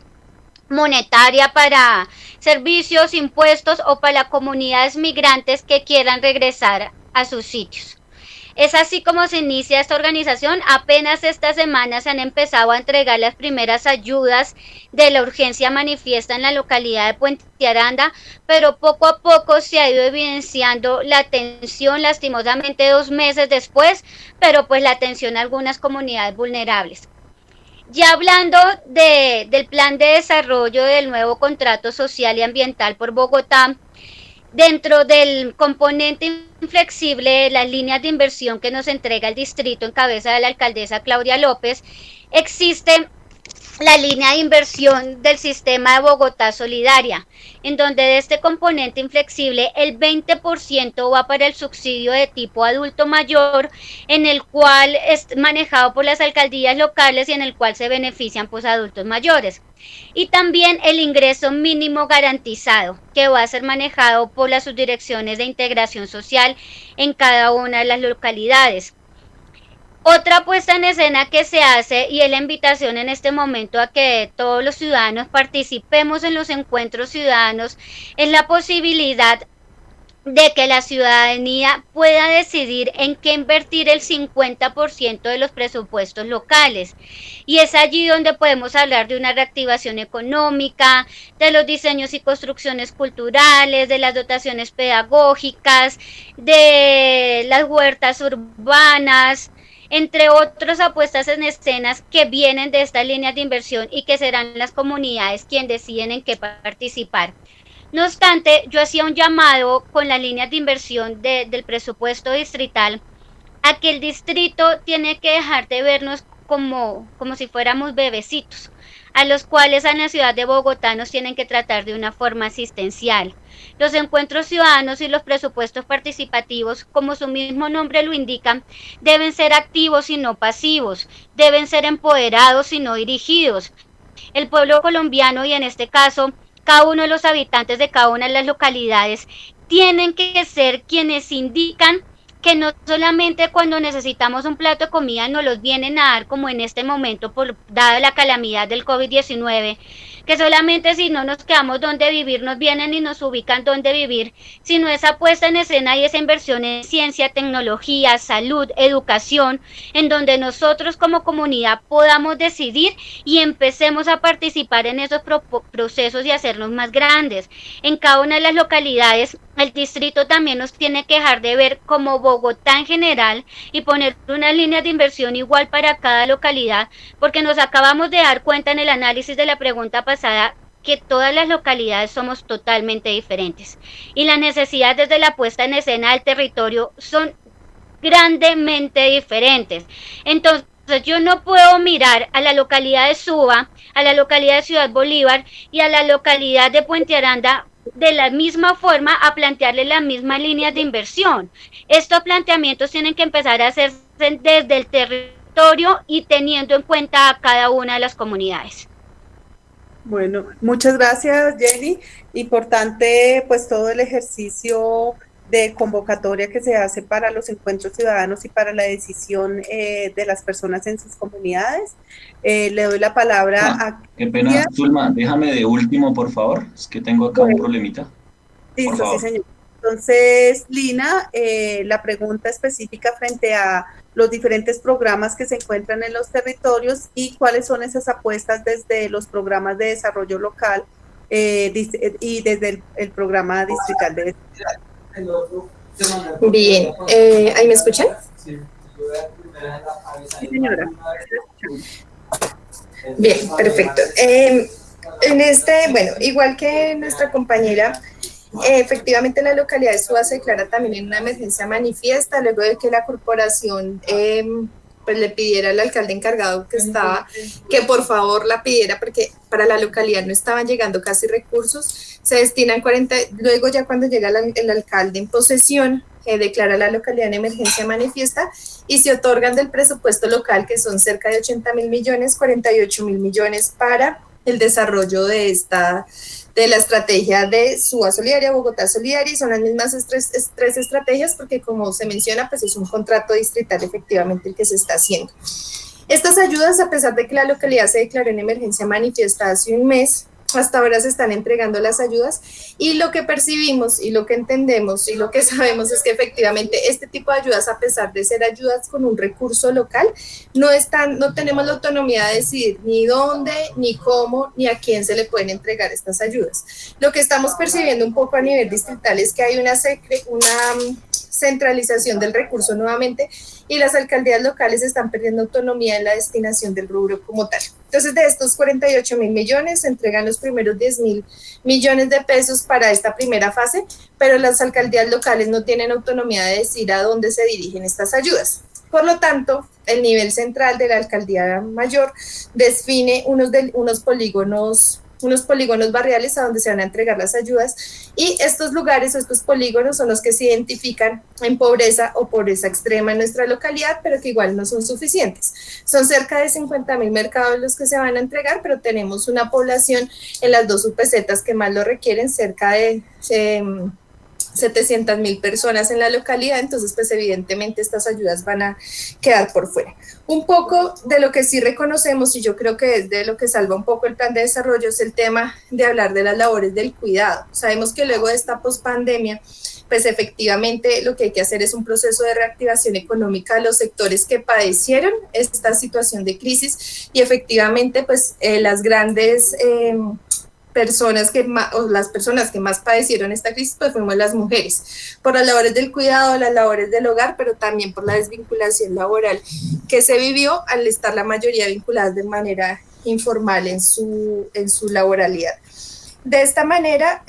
monetaria para servicios, impuestos o para comunidades migrantes que quieran regresar a sus sitios. Es así como se inicia esta organización. Apenas esta semana se han empezado a entregar las primeras ayudas de la urgencia manifiesta en la localidad de Puente Aranda, pero poco a poco se ha ido evidenciando la atención, lastimosamente 2 meses después, pero pues la atención a algunas comunidades vulnerables. Ya hablando del plan de desarrollo del nuevo contrato social y ambiental por Bogotá, dentro del componente inflexible de las líneas de inversión que nos entrega el distrito en cabeza de la alcaldesa Claudia López, existe la línea de inversión del sistema de Bogotá Solidaria, en donde de este componente inflexible el 20% va para el subsidio de tipo adulto mayor, en el cual es manejado por las alcaldías locales y en el cual se benefician pues adultos mayores. Y también el ingreso mínimo garantizado, que va a ser manejado por las subdirecciones de integración social en cada una de las localidades. Otra puesta en escena que se hace, y es la invitación en este momento a que todos los ciudadanos participemos en los encuentros ciudadanos, es la posibilidad de que la ciudadanía pueda decidir en qué invertir el 50% de los presupuestos locales. Y es allí donde podemos hablar de una reactivación económica, de los diseños y construcciones culturales, de las dotaciones pedagógicas, de las huertas urbanas, entre otras apuestas en escenas que vienen de estas líneas de inversión y que serán las comunidades quienes deciden en qué participar. No obstante, yo hacía un llamado con las líneas de inversión del presupuesto distrital a que el distrito tiene que dejar de vernos como si fuéramos bebecitos, a los cuales en la ciudad de Bogotá nos tienen que tratar de una forma asistencial. Los encuentros ciudadanos y los presupuestos participativos, como su mismo nombre lo indica, deben ser activos y no pasivos, deben ser empoderados y no dirigidos. El pueblo colombiano, y en este caso cada uno de los habitantes de cada una de las localidades, tienen que ser quienes indican que no solamente cuando necesitamos un plato de comida nos los vienen a dar, como en este momento, dada la calamidad del COVID-19, que solamente si no nos quedamos donde vivir nos vienen y nos ubican donde vivir, sino esa puesta en escena y esa inversión en ciencia, tecnología, salud, educación, en donde nosotros como comunidad podamos decidir y empecemos a participar en esos procesos y hacernos más grandes. En cada una de las localidades, el distrito también nos tiene que dejar de ver como Bogotá en general y poner unas líneas de inversión igual para cada localidad, porque nos acabamos de dar cuenta en el análisis de la pregunta pasada que todas las localidades somos totalmente diferentes y las necesidades desde la puesta en escena del territorio son grandemente diferentes. Entonces, yo no puedo mirar a la localidad de Suba, a la localidad de Ciudad Bolívar y a la localidad de Puente Aranda de la misma forma a plantearle las mismas líneas de inversión. Estos planteamientos tienen que empezar a hacerse desde el territorio y teniendo en cuenta a cada una de las comunidades. Bueno, muchas gracias, Jenny. Importante, pues, todo el ejercicio de convocatoria que se hace para los encuentros ciudadanos y para la decisión de las personas en sus comunidades. Le doy la palabra a... Qué pena, Zulma, déjame de último, por favor, es que tengo acá un problemita. Listo, sí, señor. Entonces, Lina, la pregunta específica frente a los diferentes programas que se encuentran en los territorios y cuáles son esas apuestas desde los programas de desarrollo local y desde el programa distrital de desarrollo. Bien, ¿ahí me escuchan? Sí, señora. Bien, perfecto. Bueno, igual que nuestra compañera, Efectivamente, la localidad de Suba se declara también en una emergencia manifiesta, luego de que la corporación pues le pidiera al alcalde encargado que estaba, que por favor la pidiera, porque para la localidad no estaban llegando casi recursos, se destinan 40, luego ya cuando llega el alcalde en posesión, declara la localidad en emergencia manifiesta y se otorgan del presupuesto local, que son cerca de 80.000 millones, 48.000 millones para el desarrollo de la estrategia de Suba Solidaria, Bogotá Solidaria, y son las mismas tres estrategias porque, como se menciona, pues es un contrato distrital efectivamente el que se está haciendo. Estas ayudas, a pesar de que la localidad se declaró en emergencia manifiesta hace un mes, hasta ahora se están entregando las ayudas y lo que percibimos y lo que entendemos y lo que sabemos es que efectivamente este tipo de ayudas, a pesar de ser ayudas con un recurso local, no tenemos la autonomía de decidir ni dónde, ni cómo, ni a quién se le pueden entregar estas ayudas. Lo que estamos percibiendo un poco a nivel distrital es que hay una centralización del recurso nuevamente y las alcaldías locales están perdiendo autonomía en la destinación del rubro como tal. Entonces, de estos 48.000 millones se entregan los primeros 10.000 millones de pesos para esta primera fase, pero las alcaldías locales no tienen autonomía de decir a dónde se dirigen estas ayudas. Por lo tanto, el nivel central de la alcaldía mayor define unos polígonos barriales a donde se van a entregar las ayudas y estos lugares o estos polígonos son los que se identifican en pobreza o pobreza extrema en nuestra localidad, pero que igual no son suficientes. Son cerca de 50.000 mercados los que se van a entregar, pero tenemos una población en las dos UPZs que más lo requieren, cerca de 700.000 personas en la localidad, entonces pues evidentemente estas ayudas van a quedar por fuera. Un poco de lo que sí reconocemos, y yo creo que es de lo que salva un poco el plan de desarrollo, es el tema de hablar de las labores del cuidado. Sabemos que luego de esta pospandemia, pues efectivamente lo que hay que hacer es un proceso de reactivación económica de los sectores que padecieron esta situación de crisis y efectivamente pues las grandes las personas que más padecieron esta crisis pues fuimos las mujeres, por las labores del cuidado, las labores del hogar, pero también por la desvinculación laboral que se vivió al estar la mayoría vinculadas de manera informal en su laboralidad. De esta manera,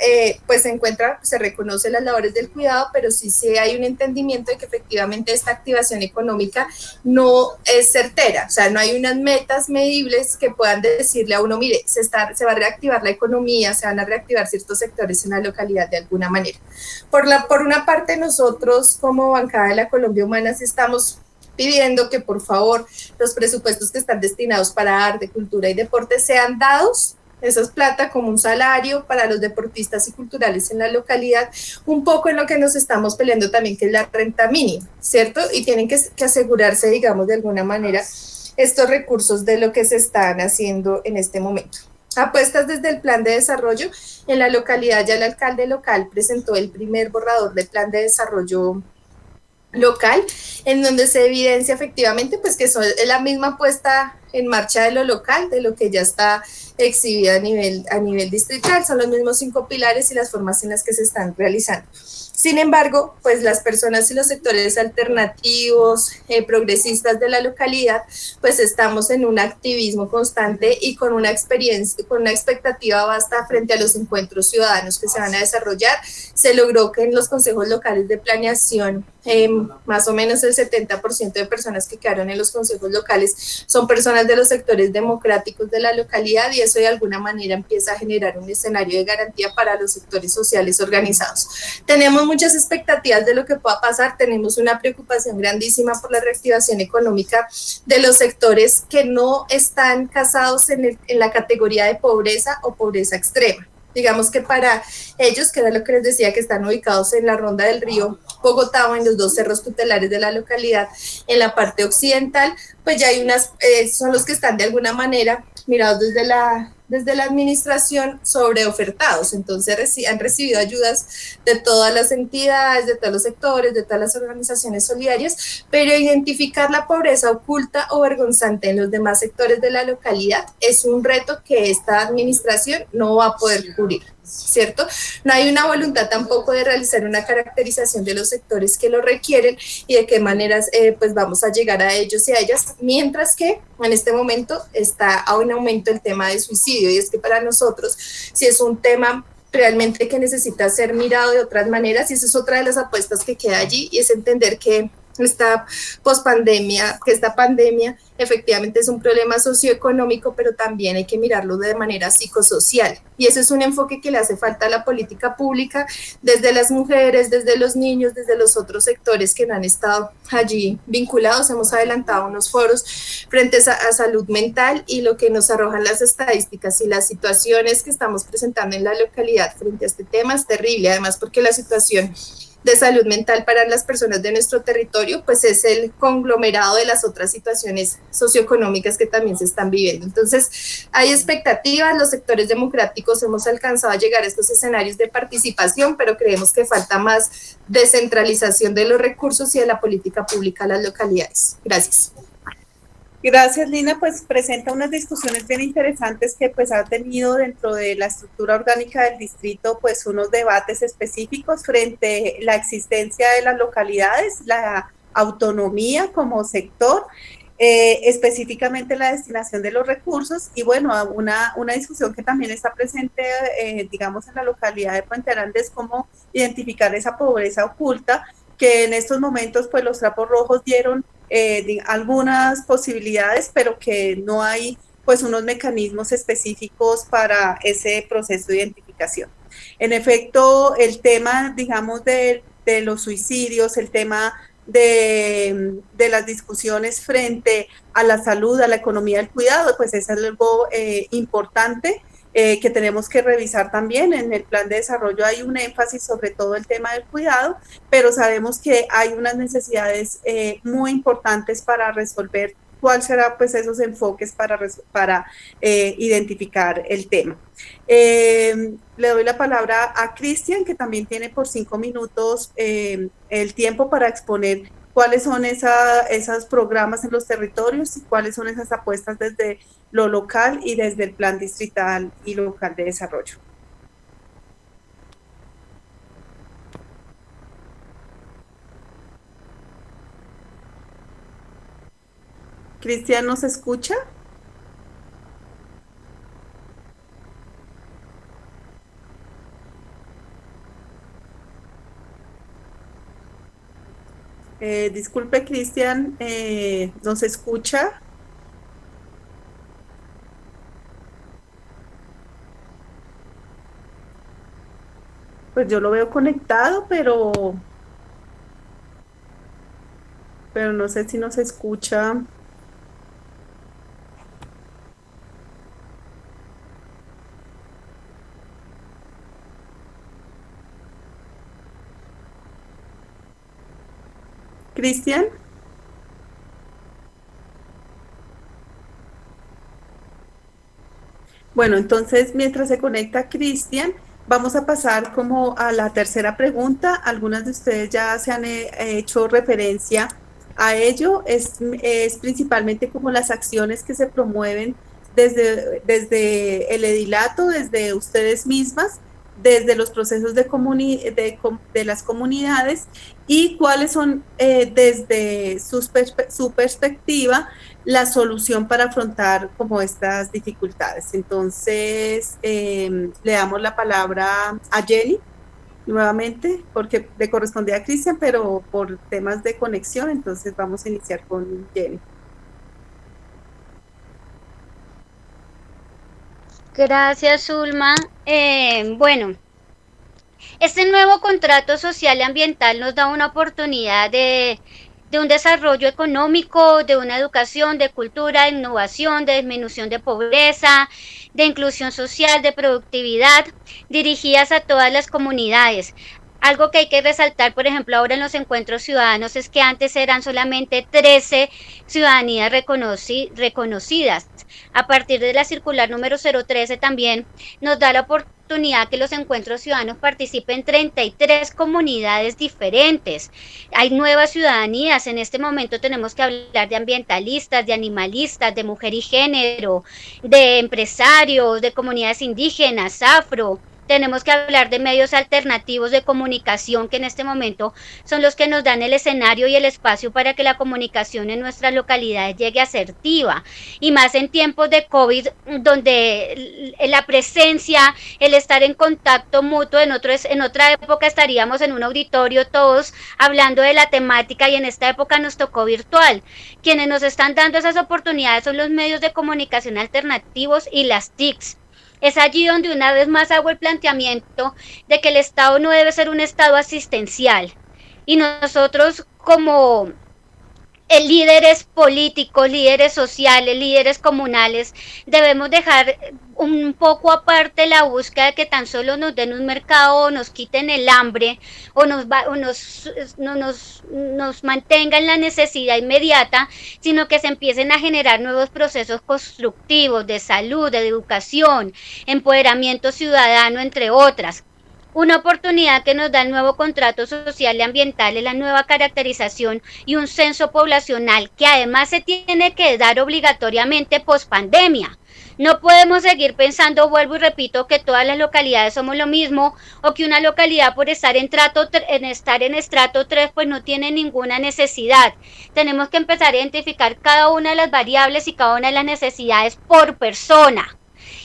pues se reconoce las labores del cuidado, pero sí hay un entendimiento de que efectivamente esta activación económica no es certera, o sea, no hay unas metas medibles que puedan decirle a uno, mire, se va a reactivar la economía, se van a reactivar ciertos sectores en la localidad de alguna manera. Por una parte, nosotros como Bancada de la Colombia Humana sí estamos pidiendo que por favor los presupuestos que están destinados para arte, cultura y deporte sean dados, esa es plata como un salario para los deportistas y culturales en la localidad, un poco en lo que nos estamos peleando también, que es la renta mínima, ¿cierto? Y tienen que asegurarse, digamos, de alguna manera, estos recursos de lo que se están haciendo en este momento. Apuestas desde el plan de desarrollo, en la localidad ya el alcalde local presentó el primer borrador del plan de desarrollo local, en donde se evidencia efectivamente pues que es la misma puesta en marcha de lo local, de lo que ya está exhibida a nivel distrital, son los mismos 5 pilares y las formas en las que se están realizando. Sin embargo, pues las personas y los sectores alternativos, progresistas de la localidad, pues estamos en un activismo constante y con una expectativa vasta frente a los encuentros ciudadanos que se van a desarrollar. Se logró que en los consejos locales de planeación, más o menos el 70% de personas que quedaron en los consejos locales son personas de los sectores democráticos de la localidad y eso de alguna manera empieza a generar un escenario de garantía para los sectores sociales organizados. Tenemos muchas expectativas de lo que pueda pasar, tenemos una preocupación grandísima por la reactivación económica de los sectores que no están casados en la categoría de pobreza o pobreza extrema. Digamos que para ellos, que era lo que les decía, que están ubicados en la ronda del río Bogotá o en los 2 cerros tutelares de la localidad, en la parte occidental, pues ya hay son los que están de alguna manera mirados desde la administración sobre ofertados, entonces han recibido ayudas de todas las entidades, de todos los sectores, de todas las organizaciones solidarias, pero identificar la pobreza oculta o vergonzante en los demás sectores de la localidad es un reto que esta administración no va a poder cubrir, ¿cierto? No hay una voluntad tampoco de realizar una caracterización de los sectores que lo requieren y de qué maneras pues vamos a llegar a ellos y a ellas, mientras que en este momento está a un aumento el tema de suicidio y es que para nosotros si es un tema realmente que necesita ser mirado de otras maneras, y esa es otra de las apuestas que queda allí, y es entender que esta pospandemia, que esta pandemia efectivamente es un problema socioeconómico, pero también hay que mirarlo de manera psicosocial. Y ese es un enfoque que le hace falta a la política pública desde las mujeres, desde los niños, desde los otros sectores que no han estado allí vinculados. Hemos adelantado unos foros frente a salud mental, y lo que nos arrojan las estadísticas y las situaciones que estamos presentando en la localidad frente a este tema es terrible, además porque la situación de salud mental para las personas de nuestro territorio, pues es el conglomerado de las otras situaciones socioeconómicas que también se están viviendo. Entonces, hay expectativas, los sectores democráticos hemos alcanzado a llegar a estos escenarios de participación, pero creemos que falta más descentralización de los recursos y de la política pública a las localidades. Gracias. Gracias, Lina. Pues presenta unas discusiones bien interesantes que pues ha tenido dentro de la estructura orgánica del distrito, pues unos debates específicos frente a la existencia de las localidades, la autonomía como sector, específicamente la destinación de los recursos, y bueno, una discusión que también está presente, digamos, en la localidad de Puente Aranda, es cómo identificar esa pobreza oculta, que en estos momentos pues los trapos rojos dieron algunas posibilidades, pero que no hay pues unos mecanismos específicos para ese proceso de identificación. En efecto, el tema, digamos, de los suicidios, el tema de las discusiones frente a la salud, a la economía del cuidado, pues es algo importante que tenemos que revisar también. En el plan de desarrollo hay un énfasis sobre todo el tema del cuidado, pero sabemos que hay unas necesidades muy importantes para resolver cuáles serán pues esos enfoques para identificar el tema. Le doy la palabra a Cristian, que también tiene por 5 minutos el tiempo para exponer cuáles son esos programas en los territorios y cuáles son esas apuestas desde lo local y desde el plan distrital y local de desarrollo. Cristian, ¿nos escucha? Disculpe, Cristian, ¿nos escucha? Pues yo lo veo conectado, pero no sé si nos escucha. Cristian. Bueno, entonces mientras se conecta Cristian, vamos a pasar como a la tercera pregunta. Algunas de ustedes ya se han hecho referencia a ello. Es principalmente como las acciones que se promueven desde el edilato, desde ustedes mismas, desde los procesos de las comunidades, y cuáles son desde su perspectiva la solución para afrontar como estas dificultades. Entonces, le damos la palabra a Jenny nuevamente, porque le corresponde a Cristian, pero por temas de conexión, entonces vamos a iniciar con Jenny. Gracias, Zulma. Bueno, este nuevo contrato social y ambiental nos da una oportunidad de un desarrollo económico, de una educación, de cultura, de innovación, de disminución de pobreza, de inclusión social, de productividad, dirigidas a todas las comunidades. Algo que hay que resaltar, por ejemplo, ahora en los encuentros ciudadanos, es que antes eran solamente 13 ciudadanías reconocidas. A partir de la circular número 013 también nos da la oportunidad que los encuentros ciudadanos participen 33 comunidades diferentes. Hay nuevas ciudadanías. En este momento tenemos que hablar de ambientalistas, de animalistas, de mujer y género, de empresarios, de comunidades indígenas, afro, tenemos que hablar de medios alternativos de comunicación que en este momento son los que nos dan el escenario y el espacio para que la comunicación en nuestras localidades llegue asertiva, y más en tiempos de COVID, donde la presencia, el estar en contacto mutuo, en otra época estaríamos en un auditorio todos hablando de la temática, y en esta época nos tocó virtual. Quienes nos están dando esas oportunidades son los medios de comunicación alternativos y las TICs. Es allí donde una vez más hago el planteamiento de que el Estado no debe ser un Estado asistencial, y nosotros como líderes políticos, líderes sociales, líderes comunales, debemos dejar un poco aparte la búsqueda de que tan solo nos den un mercado o nos quiten el hambre o nos mantengan la necesidad inmediata, sino que se empiecen a generar nuevos procesos constructivos de salud, de educación, empoderamiento ciudadano, entre otras. Una oportunidad que nos da el nuevo contrato social y ambiental es la nueva caracterización y un censo poblacional que además se tiene que dar obligatoriamente pospandemia. No podemos seguir pensando, vuelvo y repito, que todas las localidades somos lo mismo, o que una localidad por estar en estrato 3 pues no tiene ninguna necesidad. Tenemos que empezar a identificar cada una de las variables y cada una de las necesidades por persona.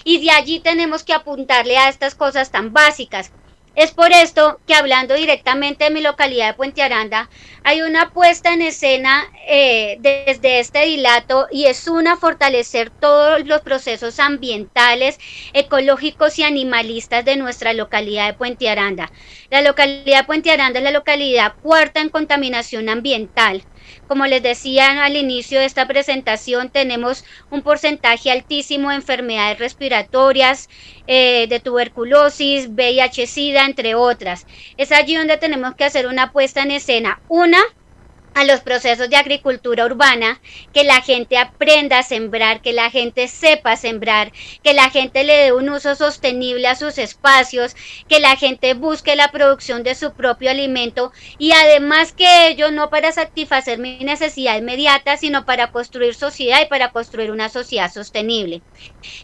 Y de allí tenemos que apuntarle a estas cosas tan básicas. Es por esto que, hablando directamente de mi localidad de Puente Aranda, hay una puesta en escena desde este dilato, y es fortalecer todos los procesos ambientales, ecológicos y animalistas de nuestra localidad de Puente Aranda. La localidad de Puente Aranda es la localidad cuarta en contaminación ambiental. Como les decía al inicio de esta presentación, tenemos un porcentaje altísimo de enfermedades respiratorias, de tuberculosis, VIH-Sida, entre otras. Es allí donde tenemos que hacer una puesta en escena. A los procesos de agricultura urbana, que la gente aprenda a sembrar, que la gente sepa sembrar, que la gente le dé un uso sostenible a sus espacios, que la gente busque la producción de su propio alimento, y además que ello no para satisfacer mi necesidad inmediata, sino para construir sociedad y para construir una sociedad sostenible.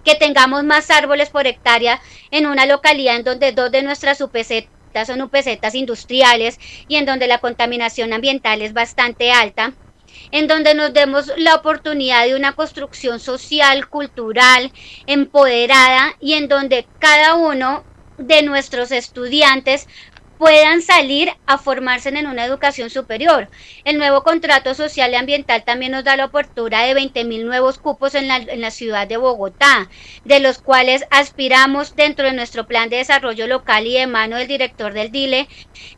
Que tengamos más árboles por hectárea en una localidad en donde 2 de nuestras UPZ son UPZs industriales y en donde la contaminación ambiental es bastante alta, en donde nos demos la oportunidad de una construcción social, cultural, empoderada, y en donde cada uno de nuestros estudiantes puedan salir a formarse en una educación superior. El nuevo contrato social y ambiental también nos da la apertura de 20.000 nuevos cupos en la ciudad de Bogotá, de los cuales aspiramos dentro de nuestro plan de desarrollo local y de mano del director del DILE,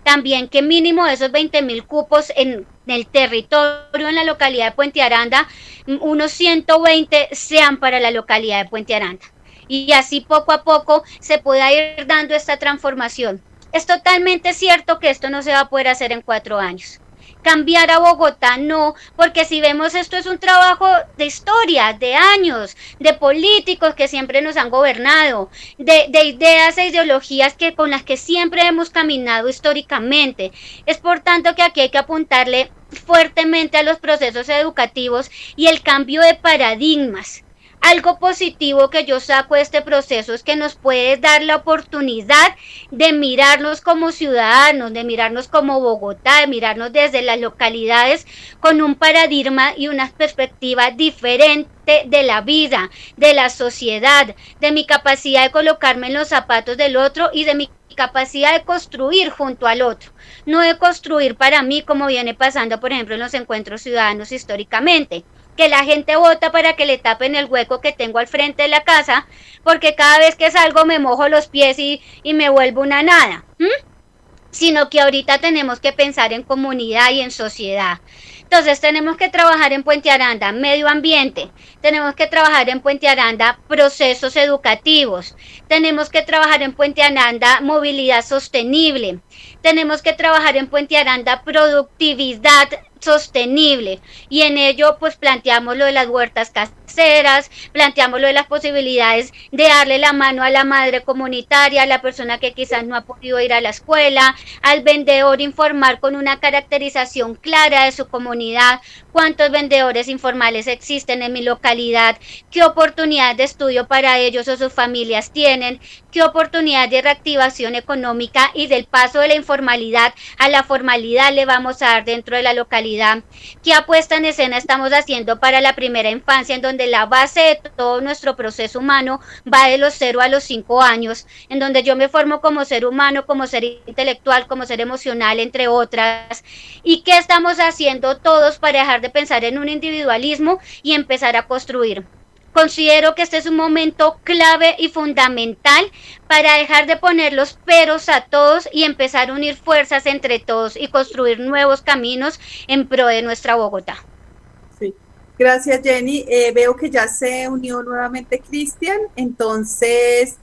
también que mínimo de esos 20.000 cupos en el territorio, en la localidad de Puente Aranda, unos 120 sean para la localidad de Puente Aranda. Y así poco a poco se pueda ir dando esta transformación. Es totalmente cierto que esto no se va a poder hacer en 4 años. Cambiar a Bogotá no, porque si vemos, esto es un trabajo de historia, de años, de políticos que siempre nos han gobernado, de ideas e ideologías con las que siempre hemos caminado históricamente. Es por tanto que aquí hay que apuntarle fuertemente a los procesos educativos y el cambio de paradigmas. Algo positivo que yo saco de este proceso es que nos puede dar la oportunidad de mirarnos como ciudadanos, de mirarnos como Bogotá, de mirarnos desde las localidades con un paradigma y una perspectiva diferente de la vida, de la sociedad, de mi capacidad de colocarme en los zapatos del otro y de mi capacidad de construir junto al otro, no de construir para mí, como viene pasando, por ejemplo, en los encuentros ciudadanos históricamente, que la gente vota para que le tapen el hueco que tengo al frente de la casa, porque cada vez que salgo me mojo los pies y me vuelvo una nada. Sino que ahorita tenemos que pensar en comunidad y en sociedad. Entonces tenemos que trabajar en Puente Aranda medio ambiente, tenemos que trabajar en Puente Aranda procesos educativos, tenemos que trabajar en Puente Aranda movilidad sostenible, tenemos que trabajar en Puente Aranda productividad sostenible, y en ello pues planteamos lo de las huertas caseras, aceras, planteamos lo de las posibilidades de darle la mano a la madre comunitaria, a la persona que quizás no ha podido ir a la escuela, al vendedor informar con una caracterización clara de su comunidad, cuántos vendedores informales existen en mi localidad, qué oportunidades de estudio para ellos o sus familias tienen, qué oportunidades de reactivación económica y del paso de la informalidad a la formalidad le vamos a dar dentro de la localidad, qué apuesta en escena estamos haciendo para la primera infancia, en donde la base de todo nuestro proceso humano va de los 0 a los 5 años, en donde yo me formo como ser humano, como ser intelectual, como ser emocional, entre otras, y qué estamos haciendo todos para dejar de pensar en un individualismo y empezar a construir. Considero que este es un momento clave y fundamental para dejar de poner los peros a todos y empezar a unir fuerzas entre todos y construir nuevos caminos en pro de nuestra Bogotá. Sí. Gracias, Jenny. Veo que ya se unió nuevamente Cristian, entonces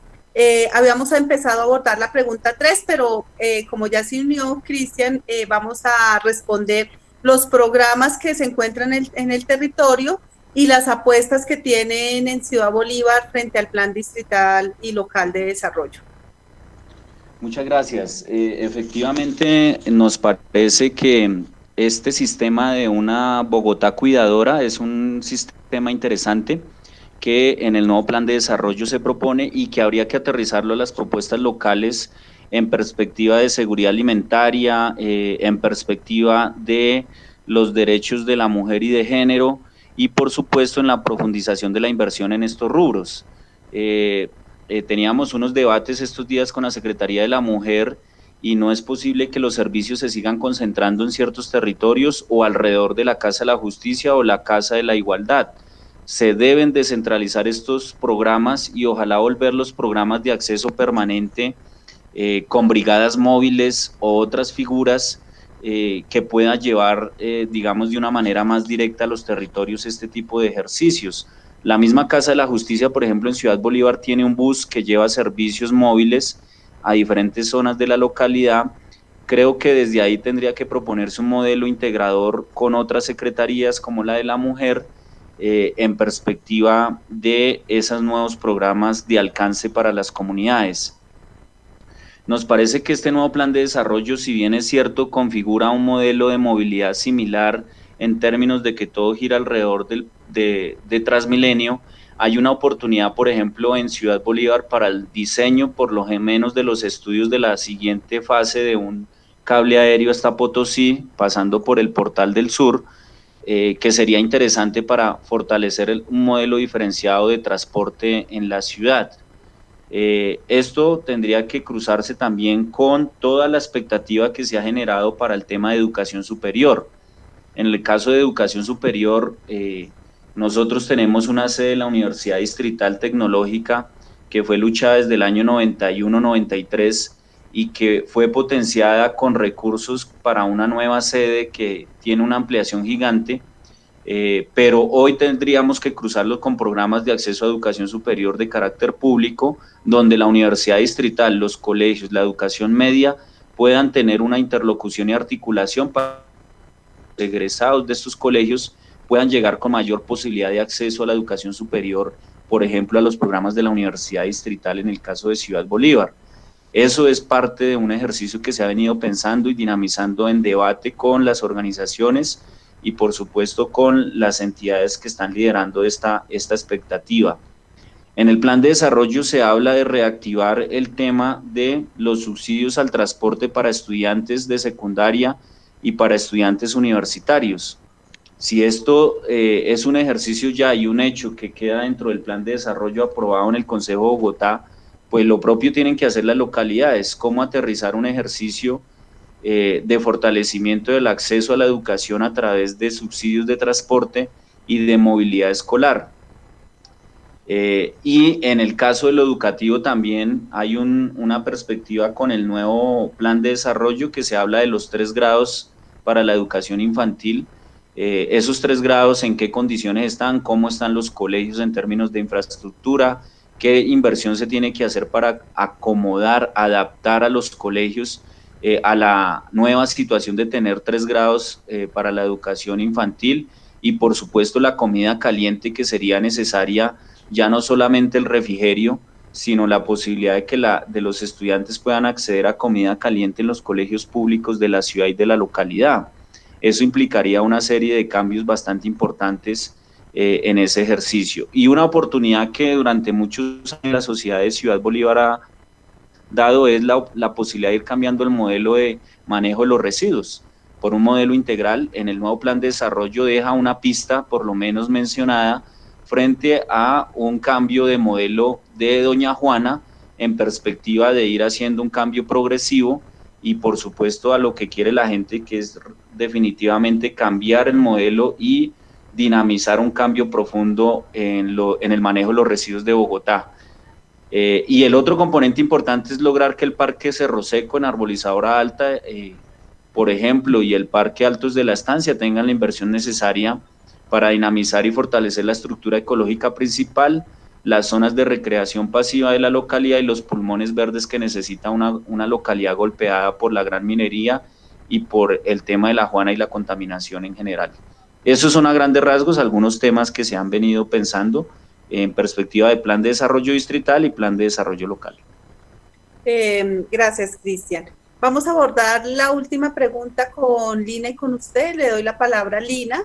habíamos empezado a abordar la pregunta 3, pero como ya se unió Cristian, vamos a responder los programas que se encuentran en el territorio y las apuestas que tienen en Ciudad Bolívar frente al Plan Distrital y Local de Desarrollo. Muchas gracias. Efectivamente, nos parece que este sistema de una Bogotá cuidadora es un sistema interesante que en el nuevo plan de desarrollo se propone y que habría que aterrizarlo a las propuestas locales en perspectiva de seguridad alimentaria, en perspectiva de los derechos de la mujer y de género, y por supuesto en la profundización de la inversión en estos rubros. Teníamos unos debates estos días con la Secretaría de la Mujer y no es posible que los servicios se sigan concentrando en ciertos territorios o alrededor de la Casa de la Justicia o la Casa de la Igualdad. Se deben descentralizar estos programas y ojalá volver los programas de acceso permanente con brigadas móviles o otras figuras que pueda llevar, digamos, de una manera más directa a los territorios este tipo de ejercicios. La misma Casa de la Justicia, por ejemplo, en Ciudad Bolívar tiene un bus que lleva servicios móviles a diferentes zonas de la localidad. Creo que desde ahí tendría que proponerse un modelo integrador con otras secretarías como la de la mujer, en perspectiva de esos nuevos programas de alcance para las comunidades. Nos parece que este nuevo plan de desarrollo, si bien es cierto, configura un modelo de movilidad similar en términos de que todo gira alrededor de Transmilenio. Hay una oportunidad, por ejemplo, en Ciudad Bolívar para el diseño, por lo menos de los estudios de la siguiente fase de un cable aéreo hasta Potosí, pasando por el Portal del Sur, que sería interesante para fortalecer un modelo diferenciado de transporte en la ciudad. Esto tendría que cruzarse también con toda la expectativa que se ha generado para el tema de educación superior. En el caso de educación superior, nosotros tenemos una sede de la Universidad Distrital Tecnológica que fue luchada desde el año 91-93 y que fue potenciada con recursos para una nueva sede que tiene una ampliación gigante, pero hoy tendríamos que cruzarlo con programas de acceso a educación superior de carácter público, donde la Universidad Distrital, los colegios, la educación media puedan tener una interlocución y articulación para que los egresados de estos colegios puedan llegar con mayor posibilidad de acceso a la educación superior, por ejemplo, a los programas de la Universidad Distrital en el caso de Ciudad Bolívar. Eso es parte de un ejercicio que se ha venido pensando y dinamizando en debate con las organizaciones y por supuesto con las entidades que están liderando esta expectativa. En el plan de desarrollo se habla de reactivar el tema de los subsidios al transporte para estudiantes de secundaria y para estudiantes universitarios. Si esto es un ejercicio ya y un hecho que queda dentro del plan de desarrollo aprobado en el Consejo de Bogotá, pues lo propio tienen que hacer las localidades, cómo aterrizar un ejercicio de fortalecimiento del acceso a la educación a través de subsidios de transporte y de movilidad escolar. Y en el caso de lo educativo también hay una perspectiva con el nuevo plan de desarrollo que se habla de los 3 grados para la educación infantil. Esos 3 grados, en qué condiciones están, cómo están los colegios en términos de infraestructura, qué inversión se tiene que hacer para acomodar, adaptar a los colegios a la nueva situación de tener 3 grados para la educación infantil y por supuesto la comida caliente que sería necesaria, ya no solamente el refrigerio, sino la posibilidad de que de los estudiantes puedan acceder a comida caliente en los colegios públicos de la ciudad y de la localidad. Eso implicaría una serie de cambios bastante importantes en ese ejercicio. Y una oportunidad que durante muchos años la sociedad de Ciudad Bolívar ha dado es la posibilidad de ir cambiando el modelo de manejo de los residuos por un modelo integral. En el nuevo plan de desarrollo deja una pista, por lo menos mencionada, frente a un cambio de modelo de Doña Juana en perspectiva de ir haciendo un cambio progresivo y por supuesto a lo que quiere la gente, que es definitivamente cambiar el modelo y dinamizar un cambio profundo en el manejo de los residuos de Bogotá. Y el otro componente importante es lograr que el Parque Cerro Seco en Arbolizadora Alta, por ejemplo, y el Parque Altos de la Estancia tengan la inversión necesaria para dinamizar y fortalecer la estructura ecológica principal, las zonas de recreación pasiva de la localidad y los pulmones verdes que necesita una localidad golpeada por la gran minería y por el tema de la Juana y la contaminación en general. Esos son a grandes rasgos algunos temas que se han venido pensando en perspectiva de plan de desarrollo distrital y plan de desarrollo local. Gracias, Cristian. Vamos a abordar la última pregunta con Lina y con usted. Le doy la palabra a Lina.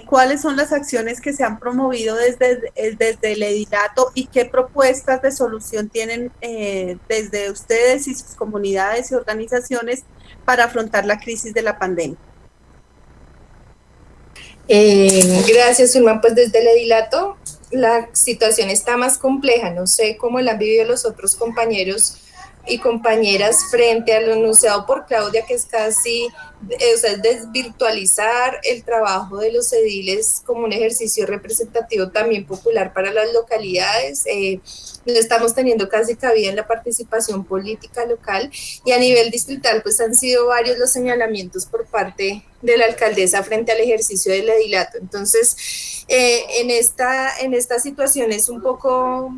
¿Cuáles son las acciones que se han promovido desde el edilato y qué propuestas de solución tienen desde ustedes y sus comunidades y organizaciones para afrontar la crisis de la pandemia? Gracias, Zulma. Pues desde el edilato la situación está más compleja. No sé cómo la han vivido los otros compañeros y compañeras frente a lo anunciado por Claudia, que es casi, o sea, es desvirtualizar el trabajo de los ediles como un ejercicio representativo también popular para las localidades. No estamos teniendo casi cabida en la participación política local, y a nivel distrital pues han sido varios los señalamientos por parte de la alcaldesa frente al ejercicio del edilato. Entonces, en esta situación es un poco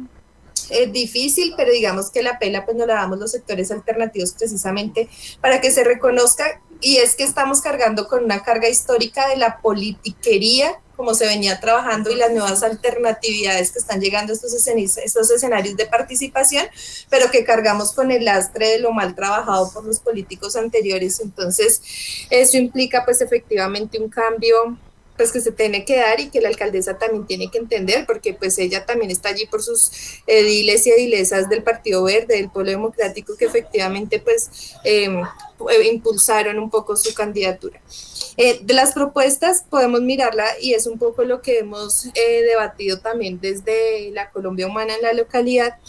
difícil, pero digamos que la pela pues nos la damos los sectores alternativos precisamente para que se reconozca, y es que estamos cargando con una carga histórica de la politiquería, como se venía trabajando, y las nuevas alternatividades que están llegando a estos escenarios de participación, pero que cargamos con el lastre de lo mal trabajado por los políticos anteriores. Entonces, eso implica pues efectivamente un cambio pues que se tiene que dar y que la alcaldesa también tiene que entender, porque pues ella también está allí por sus ediles y edilesas del Partido Verde, del Polo Democrático, que efectivamente pues impulsaron un poco su candidatura. De las propuestas podemos mirarla, y es un poco lo que hemos debatido también desde la Colombia Humana en la localidad,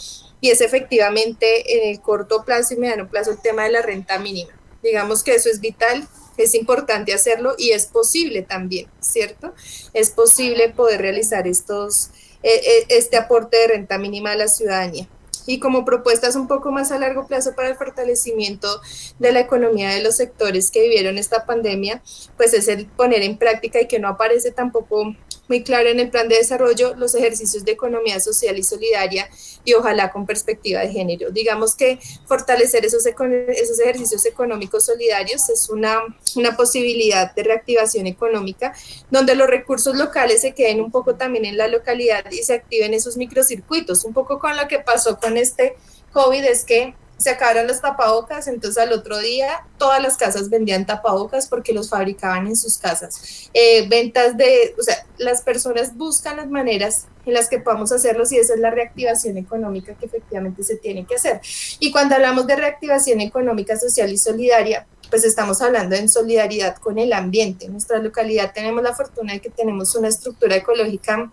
y es efectivamente en el corto plazo y mediano plazo el tema de la renta mínima. Digamos que eso es vital, es importante hacerlo y es posible también, ¿cierto? Es posible poder realizar este aporte de renta mínima a la ciudadanía. Y como propuestas un poco más a largo plazo para el fortalecimiento de la economía de los sectores que vivieron esta pandemia, pues es el poner en práctica, y que no aparece tampoco muy claro en el plan de desarrollo, los ejercicios de economía social y solidaria, y ojalá con perspectiva de género. Digamos que fortalecer esos ejercicios económicos solidarios es una posibilidad de reactivación económica, donde los recursos locales se queden un poco también en la localidad y se activen esos microcircuitos. Un poco con lo que pasó con este COVID es que se acabaron los tapabocas, entonces al otro día todas las casas vendían tapabocas porque los fabricaban en sus casas. O sea, las personas buscan las maneras en las que podamos hacerlos, y esa es la reactivación económica que efectivamente se tiene que hacer. Y cuando hablamos de reactivación económica, social y solidaria, pues estamos hablando en solidaridad con el ambiente. En nuestra localidad tenemos la fortuna de que tenemos una estructura ecológica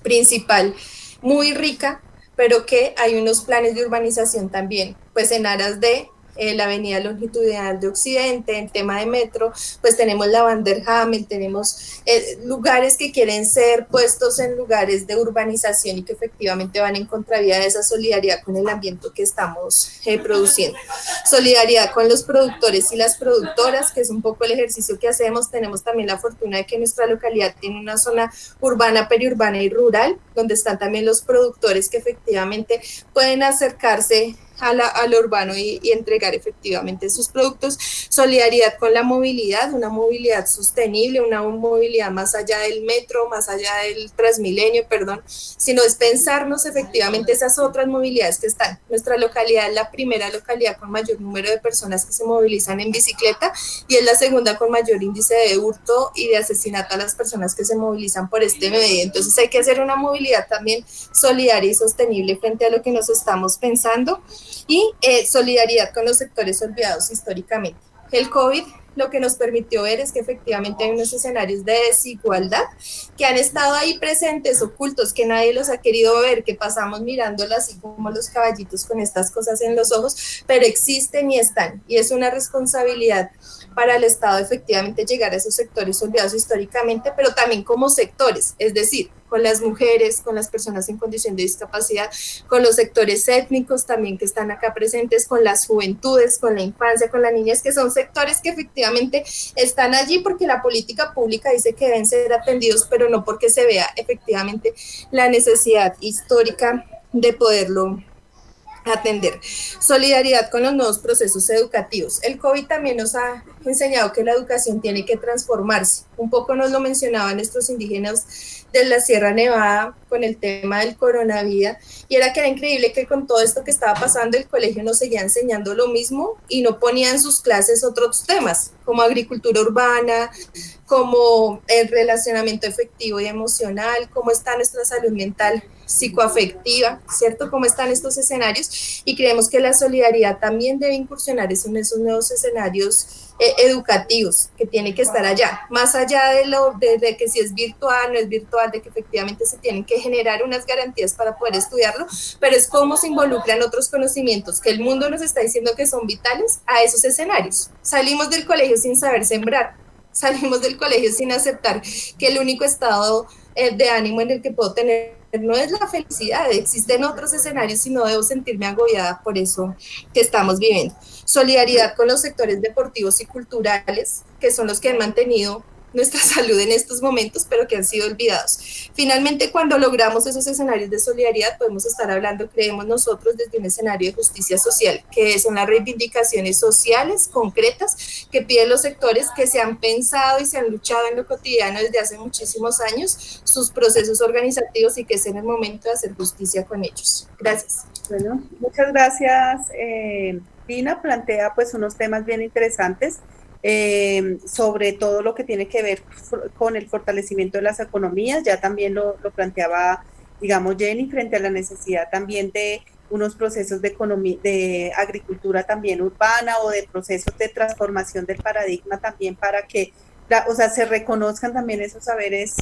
principal muy rica, pero que hay unos planes de urbanización también, pues en aras de la avenida longitudinal de Occidente, en tema de metro, pues tenemos la Van der Hamen, tenemos lugares que quieren ser puestos en lugares de urbanización y que efectivamente van en contravía de esa solidaridad con el ambiente que estamos produciendo. Solidaridad con los productores y las productoras, que es un poco el ejercicio que hacemos. Tenemos también la fortuna de que nuestra localidad tiene una zona urbana, periurbana y rural, donde están también los productores que efectivamente pueden acercarse a lo urbano y entregar efectivamente sus productos. Solidaridad con la movilidad, una movilidad sostenible, una movilidad más allá del metro, más allá del Transmilenio, perdón, sino es pensarnos efectivamente esas otras movilidades que están. Nuestra localidad es la primera localidad con mayor número de personas que se movilizan en bicicleta y es la segunda con mayor índice de hurto y de asesinato a las personas que se movilizan por este medio. Entonces hay que hacer una movilidad también solidaria y sostenible frente a lo que nos estamos pensando y solidaridad con los sectores olvidados históricamente. El COVID lo que nos permitió ver es que efectivamente hay unos escenarios de desigualdad que han estado ahí presentes, ocultos, que nadie los ha querido ver, que pasamos mirándolos así como los caballitos con estas cosas en los ojos, pero existen y están. Y es una responsabilidad para el Estado efectivamente llegar a esos sectores olvidados históricamente, pero también como sectores, es decir, con las mujeres, con las personas en condición de discapacidad, con los sectores étnicos también que están acá presentes, con las juventudes, con la infancia, con las niñas, que son sectores que efectivamente están allí porque la política pública dice que deben ser atendidos, pero no porque se vea efectivamente la necesidad histórica de poderlo atender. Solidaridad con los nuevos procesos educativos. El COVID también nos ha enseñado que la educación tiene que transformarse. Un poco nos lo mencionaban nuestros indígenas de la Sierra Nevada con el tema del coronavirus, y era que era increíble que con todo esto que estaba pasando el colegio nos seguía enseñando lo mismo y no ponía en sus clases otros temas, como agricultura urbana, como el relacionamiento efectivo y emocional, cómo está nuestra salud mental psicoafectiva, ¿cierto? Cómo están estos escenarios, y creemos que la solidaridad también debe incursionar en esos nuevos escenarios educativos, que tiene que estar allá, más allá de que si es virtual, no es virtual, de que efectivamente se tienen que generar unas garantías para poder estudiarlo, pero es cómo se involucran otros conocimientos que el mundo nos está diciendo que son vitales a esos escenarios. Salimos del colegio sin saber sembrar, salimos del colegio sin aceptar que el único estado de ánimo en el que puedo tener no es la felicidad, existen otros escenarios y no debo sentirme agobiada por eso que estamos viviendo. Solidaridad con los sectores deportivos y culturales, que son los que han mantenido nuestra salud en estos momentos, pero que han sido olvidados. Finalmente, cuando logramos esos escenarios de solidaridad, podemos estar hablando, creemos nosotros, desde un escenario de justicia social, que son las reivindicaciones sociales concretas que piden los sectores que se han pensado y se han luchado en lo cotidiano desde hace muchísimos años, sus procesos organizativos, y que es en el momento de hacer justicia con ellos. Gracias. Bueno, muchas gracias. Dina plantea pues unos temas bien interesantes. Sobre todo lo que tiene que ver con el fortalecimiento de las economías, ya también lo planteaba, digamos, Jenny, frente a la necesidad también de unos procesos de economía, de agricultura también urbana, o de procesos de transformación del paradigma también, para que o sea, se reconozcan también esos saberes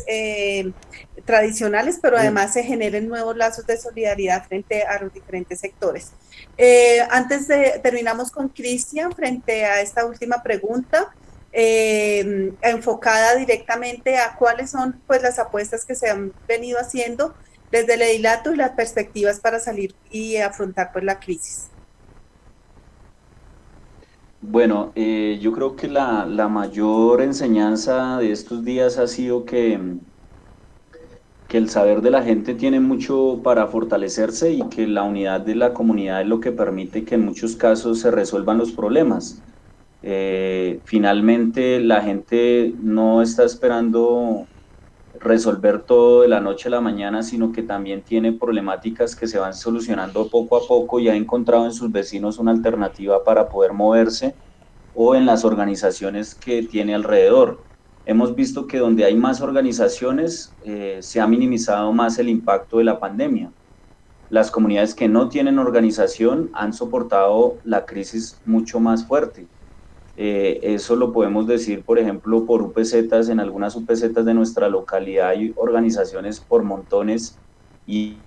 tradicionales, pero además se generen nuevos lazos de solidaridad frente a los diferentes sectores. Antes de terminamos con Cristian frente a esta última pregunta, enfocada directamente a cuáles son pues las apuestas que se han venido haciendo desde el Edilato y las perspectivas para salir y afrontar pues la crisis. Bueno, yo creo que la mayor enseñanza de estos días ha sido que el saber de la gente tiene mucho para fortalecerse, y que la unidad de la comunidad es lo que permite que en muchos casos se resuelvan los problemas. Finalmente, la gente no está esperando resolver todo de la noche a la mañana, sino que también tiene problemáticas que se van solucionando poco a poco, y ha encontrado en sus vecinos una alternativa para poder moverse, o en las organizaciones que tiene alrededor. Hemos visto que donde hay más organizaciones se ha minimizado más el impacto de la pandemia. Las comunidades que no tienen organización han soportado la crisis mucho más fuerte. Eso lo podemos decir, por ejemplo, por UPZs. En algunas UPZs de nuestra localidad hay organizaciones por montones, y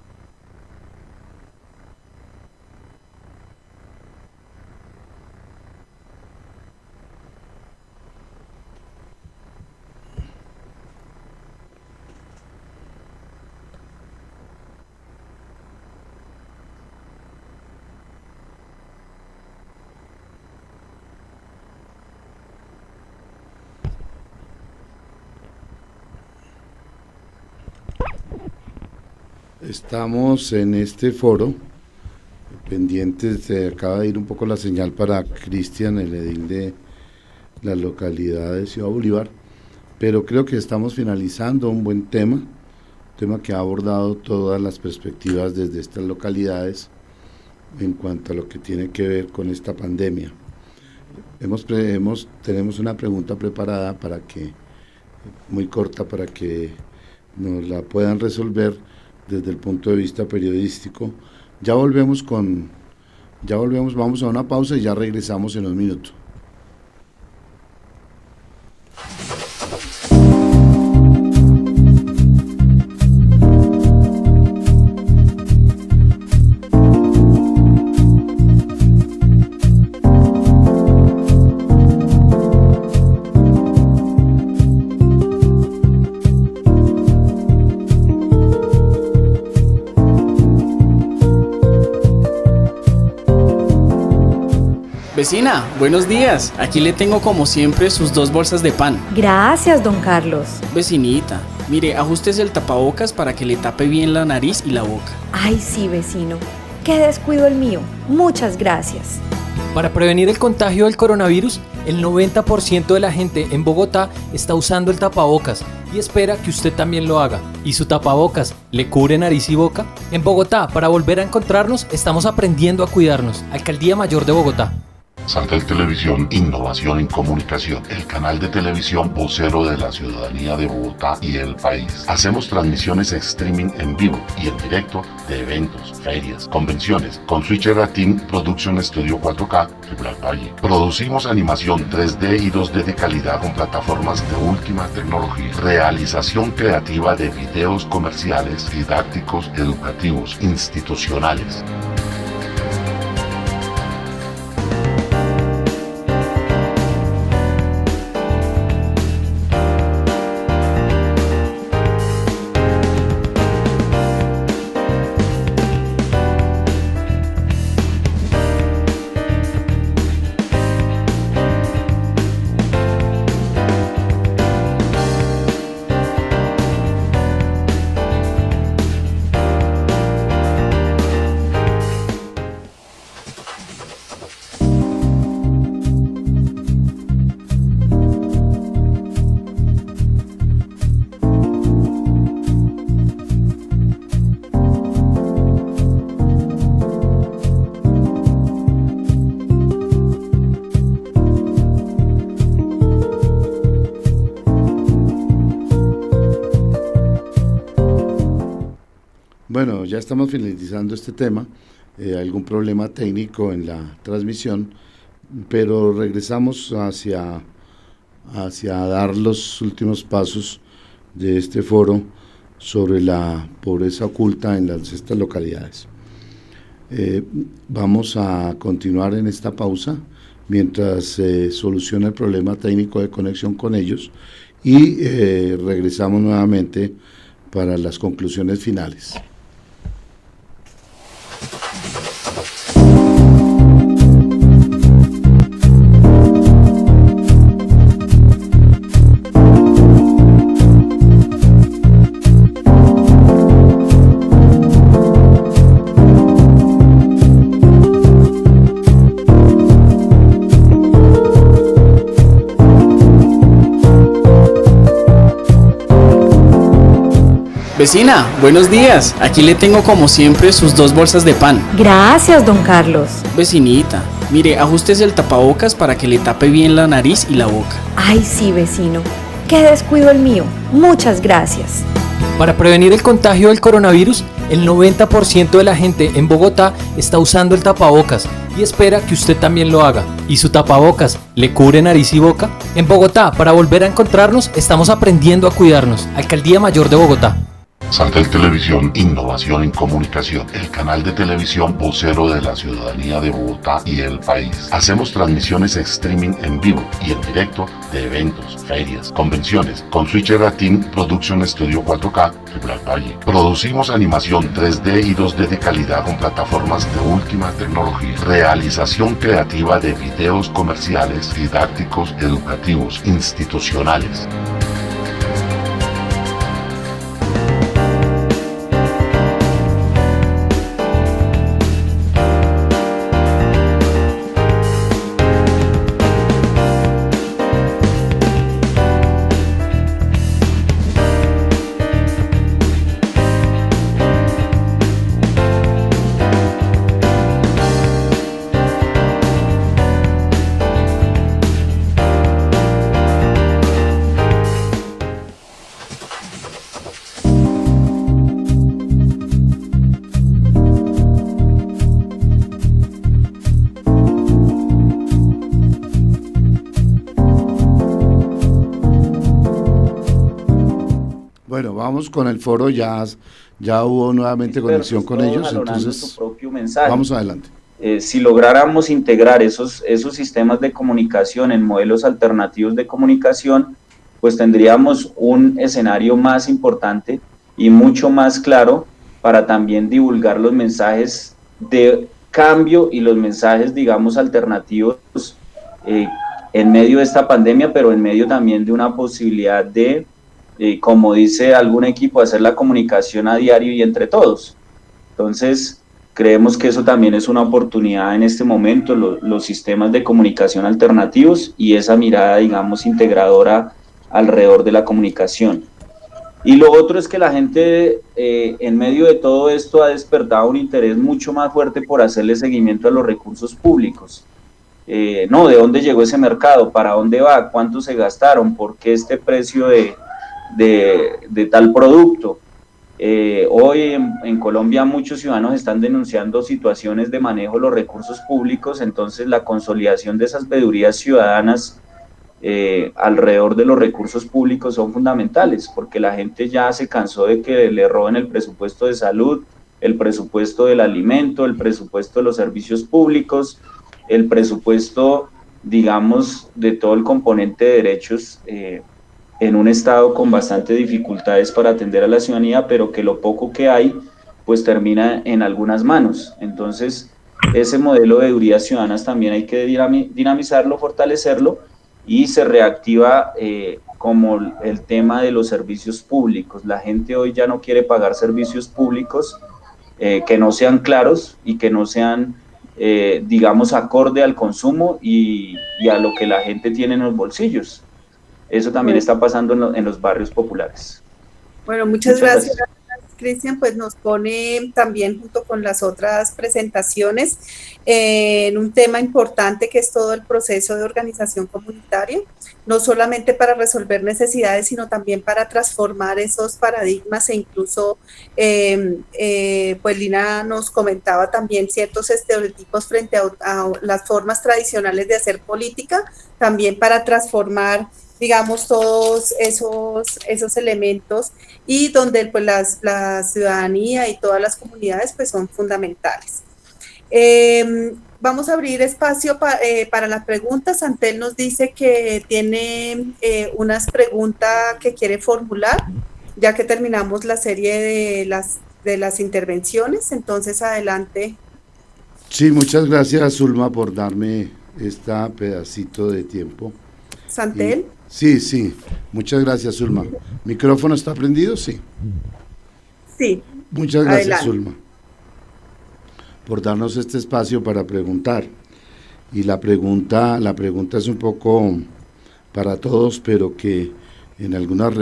estamos en este foro pendientes, se acaba de ir un poco la señal para Cristian, el edil de la localidad de Ciudad Bolívar, pero creo que estamos finalizando un buen tema que ha abordado todas las perspectivas desde estas localidades en cuanto a lo que tiene que ver con esta pandemia. Tenemos una pregunta preparada muy corta, para que nos la puedan resolver desde el punto de vista periodístico. Ya volvemos, vamos a una pausa y ya regresamos en un minuto. Vecina, buenos días. Aquí le tengo como siempre sus 2 bolsas de pan. Gracias, don Carlos. Vecinita, mire, ajústese el tapabocas para que le tape bien la nariz y la boca. Ay, sí, vecino. Qué descuido el mío. Muchas gracias. Para prevenir el contagio del coronavirus, el 90% de la gente en Bogotá está usando el tapabocas y espera que usted también lo haga. ¿Y su tapabocas le cubre nariz y boca? En Bogotá, para volver a encontrarnos, estamos aprendiendo a cuidarnos. Alcaldía Mayor de Bogotá. Santel Televisión, innovación en comunicación, el canal de televisión vocero de la ciudadanía de Bogotá y el país. Hacemos transmisiones streaming en vivo y en directo de eventos, ferias, convenciones, con Switcher Team Production Studio 4K, Tribunal Valle. Producimos animación 3D y 2D de calidad con plataformas de última tecnología. Realización creativa de videos comerciales, didácticos, educativos, institucionales. Bueno, ya estamos finalizando este tema, algún problema técnico en la transmisión, pero regresamos hacia dar los últimos pasos de este foro sobre la pobreza oculta en estas localidades. Vamos a continuar en esta pausa mientras se soluciona el problema técnico de conexión con ellos y regresamos nuevamente para las conclusiones finales. Vecina, buenos días. Aquí le tengo como siempre sus 2 bolsas de pan. Gracias, don Carlos. Vecinita, mire, ajústese el tapabocas para que le tape bien la nariz y la boca. Ay, sí, vecino. Qué descuido el mío. Muchas gracias. Para prevenir el contagio del coronavirus, el 90% de la gente en Bogotá está usando el tapabocas y espera que usted también lo haga. ¿Y su tapabocas le cubre nariz y boca? En Bogotá, para volver a encontrarnos, estamos aprendiendo a cuidarnos. Alcaldía Mayor de Bogotá. Santel Televisión, innovación en comunicación, el canal de televisión vocero de la ciudadanía de Bogotá y el país. Hacemos transmisiones streaming en vivo y en directo de eventos, ferias, convenciones, con Switcher Team Production Studio 4K, Tribunal Valle. Producimos animación 3D y 2D de calidad con plataformas de última tecnología. Realización creativa de videos comerciales, didácticos, educativos, institucionales. vamos con el foro, ya hubo nuevamente conexión con ellos, entonces su propio mensaje. Vamos adelante. Si lográramos integrar esos sistemas de comunicación en modelos alternativos de comunicación, pues tendríamos un escenario más importante y mucho más claro para también divulgar los mensajes de cambio y los mensajes, digamos, alternativos en medio de esta pandemia, pero en medio también de una posibilidad de, como dice algún equipo, hacer la comunicación a diario y entre todos. Entonces, creemos que eso también es una oportunidad en este momento, los sistemas de comunicación alternativos y esa mirada, digamos, integradora alrededor de la comunicación. Y lo otro es que la gente, en medio de todo esto, ha despertado un interés mucho más fuerte por hacerle seguimiento a los recursos públicos. ¿De dónde llegó ese mercado? ¿Para dónde va? ¿Cuánto se gastaron? ¿Por qué este precio de tal producto? Hoy en Colombia muchos ciudadanos están denunciando situaciones de manejo de los recursos públicos, entonces la consolidación de esas veedurías ciudadanas alrededor de los recursos públicos son fundamentales, porque la gente ya se cansó de que le roben el presupuesto de salud, el presupuesto del alimento, el presupuesto de los servicios públicos, el presupuesto, digamos, de todo el componente de derechos en un estado con bastantes dificultades para atender a la ciudadanía, pero que lo poco que hay, pues termina en algunas manos. Entonces, ese modelo de veedurías ciudadanas también hay que dinamizarlo, fortalecerlo, y se reactiva como el tema de los servicios públicos. La gente hoy ya no quiere pagar servicios públicos que no sean claros y que no sean, digamos, acorde al consumo y a lo que la gente tiene en los bolsillos. Eso también está pasando en los barrios populares. Bueno, muchas gracias. Cristian, pues nos pone también junto con las otras presentaciones en un tema importante que es todo el proceso de organización comunitaria, no solamente para resolver necesidades, sino también para transformar esos paradigmas e incluso, pues Lina nos comentaba también ciertos estereotipos frente a las formas tradicionales de hacer política, también para transformar, digamos, todos esos elementos y donde pues la ciudadanía y todas las comunidades pues son fundamentales. Vamos a abrir espacio para las preguntas. Antel nos dice que tiene unas preguntas que quiere formular, ya que terminamos la serie de las intervenciones, entonces adelante. Sí, muchas gracias, Zulma, por darme este pedacito de tiempo. ¿Santel? Sí, muchas gracias, Zulma. ¿Micrófono está prendido? Sí. Sí. Muchas gracias, adelante. Zulma, por darnos este espacio para preguntar. Y la pregunta es un poco para todos, pero que en algunas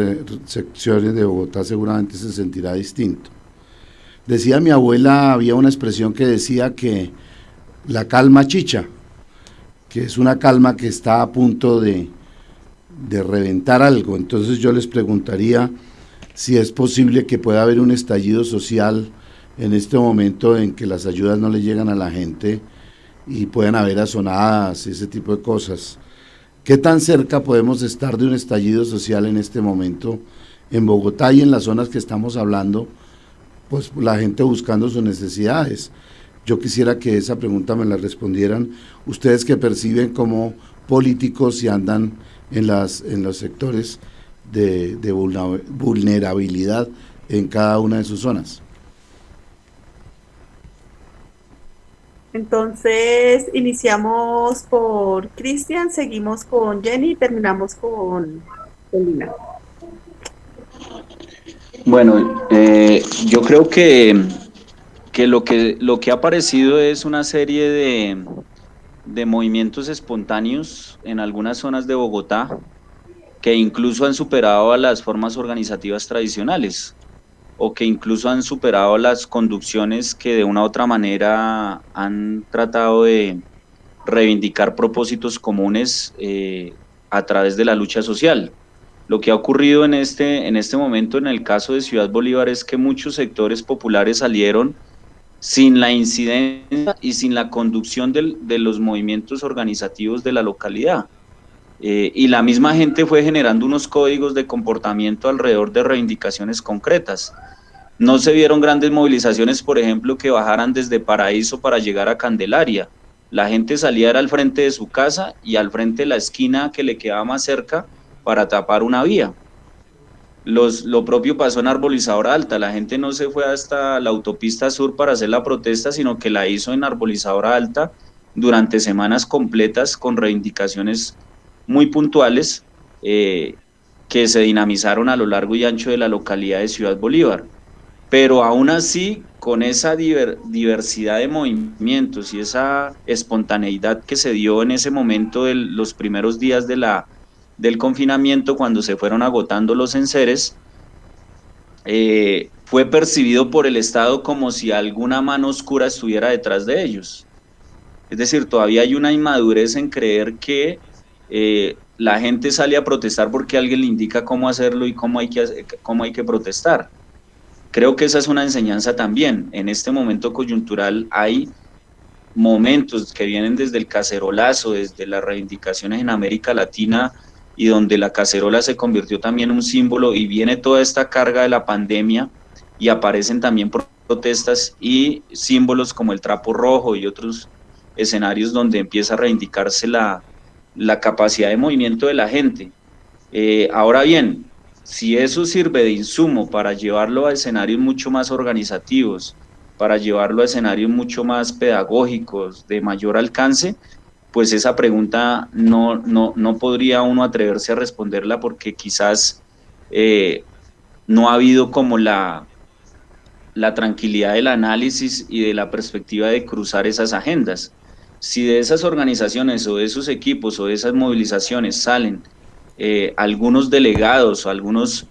secciones de Bogotá seguramente se sentirá distinto. Decía mi abuela, había una expresión que decía que la calma chicha, que es una calma que está a punto de reventar algo. Entonces yo les preguntaría si es posible que pueda haber un estallido social en este momento en que las ayudas no le llegan a la gente y pueden haber azonadas, ese tipo de cosas. ¿Qué tan cerca podemos estar de un estallido social en este momento en Bogotá y en las zonas que estamos hablando? Pues la gente buscando sus necesidades. Yo quisiera que esa pregunta me la respondieran ustedes, que perciben como políticos y andan en los sectores de vulnerabilidad en cada una de sus zonas. Entonces, iniciamos por Cristian, seguimos con Jenny y terminamos con Lina. Bueno, yo creo que lo que ha aparecido es una serie de movimientos espontáneos en algunas zonas de Bogotá que incluso han superado a las formas organizativas tradicionales o que incluso han superado las conducciones que de una u otra manera han tratado de reivindicar propósitos comunes a través de la lucha social. Lo que ha ocurrido en este momento en el caso de Ciudad Bolívar es que muchos sectores populares salieron sin la incidencia y sin la conducción de los movimientos organizativos de la localidad. y la misma gente fue generando unos códigos de comportamiento alrededor de reivindicaciones concretas. No se vieron grandes movilizaciones, por ejemplo, que bajaran desde Paraíso para llegar a Candelaria. La gente salía al frente de su casa y al frente de la esquina que le quedaba más cerca para tapar una vía. Lo propio pasó en Arbolizadora Alta, la gente no se fue hasta la autopista sur para hacer la protesta, sino que la hizo en Arbolizadora Alta durante semanas completas con reivindicaciones muy puntuales que se dinamizaron a lo largo y ancho de la localidad de Ciudad Bolívar. Pero aún así, con esa diversidad de movimientos y esa espontaneidad que se dio en ese momento de los primeros días del confinamiento, cuando se fueron agotando los enseres, fue percibido por el Estado como si alguna mano oscura estuviera detrás de ellos. Es decir, todavía hay una inmadurez en creer que la gente sale a protestar porque alguien le indica cómo hacerlo y cómo hay que protestar. Creo que esa es una enseñanza también. En este momento coyuntural hay momentos que vienen desde el cacerolazo, desde las reivindicaciones en América Latina, y donde la cacerola se convirtió también en un símbolo, y viene toda esta carga de la pandemia y aparecen también protestas y símbolos como el trapo rojo y otros escenarios donde empieza a reivindicarse la capacidad de movimiento de la gente. Ahora bien, si eso sirve de insumo para llevarlo a escenarios mucho más organizativos, para llevarlo a escenarios mucho más pedagógicos, de mayor alcance, pues esa pregunta no podría uno atreverse a responderla, porque quizás no ha habido como la tranquilidad del análisis y de la perspectiva de cruzar esas agendas. Si de esas organizaciones o de esos equipos o de esas movilizaciones salen algunos delegados o algunos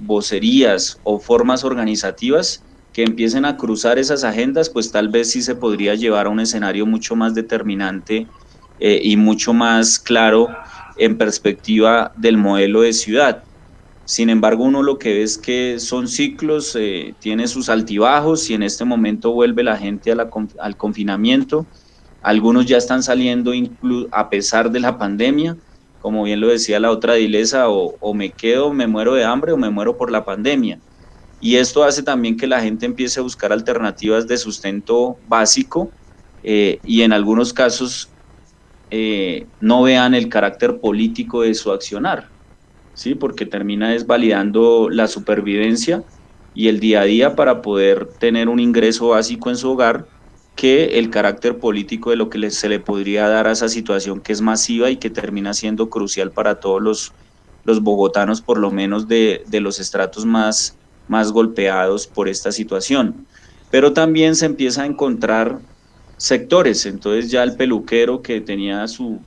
vocerías o formas organizativas que empiecen a cruzar esas agendas, pues tal vez sí se podría llevar a un escenario mucho más determinante y mucho más claro en perspectiva del modelo de ciudad. Sin embargo, uno lo que ve es que son ciclos, tiene sus altibajos, y en este momento vuelve la gente al confinamiento. Algunos ya están saliendo a pesar de la pandemia, como bien lo decía la otra Dilesa, o me quedo, me muero de hambre, o me muero por la pandemia. Y esto hace también que la gente empiece a buscar alternativas de sustento básico, y en algunos casos no vean el carácter político de su accionar, ¿sí? Porque termina desvalidando la supervivencia y el día a día para poder tener un ingreso básico en su hogar, que el carácter político de lo que se le podría dar a esa situación, que es masiva y que termina siendo crucial para todos los bogotanos, por lo menos de los estratos más golpeados por esta situación. Pero también se empieza a encontrar sectores, entonces ya el peluquero que tenía su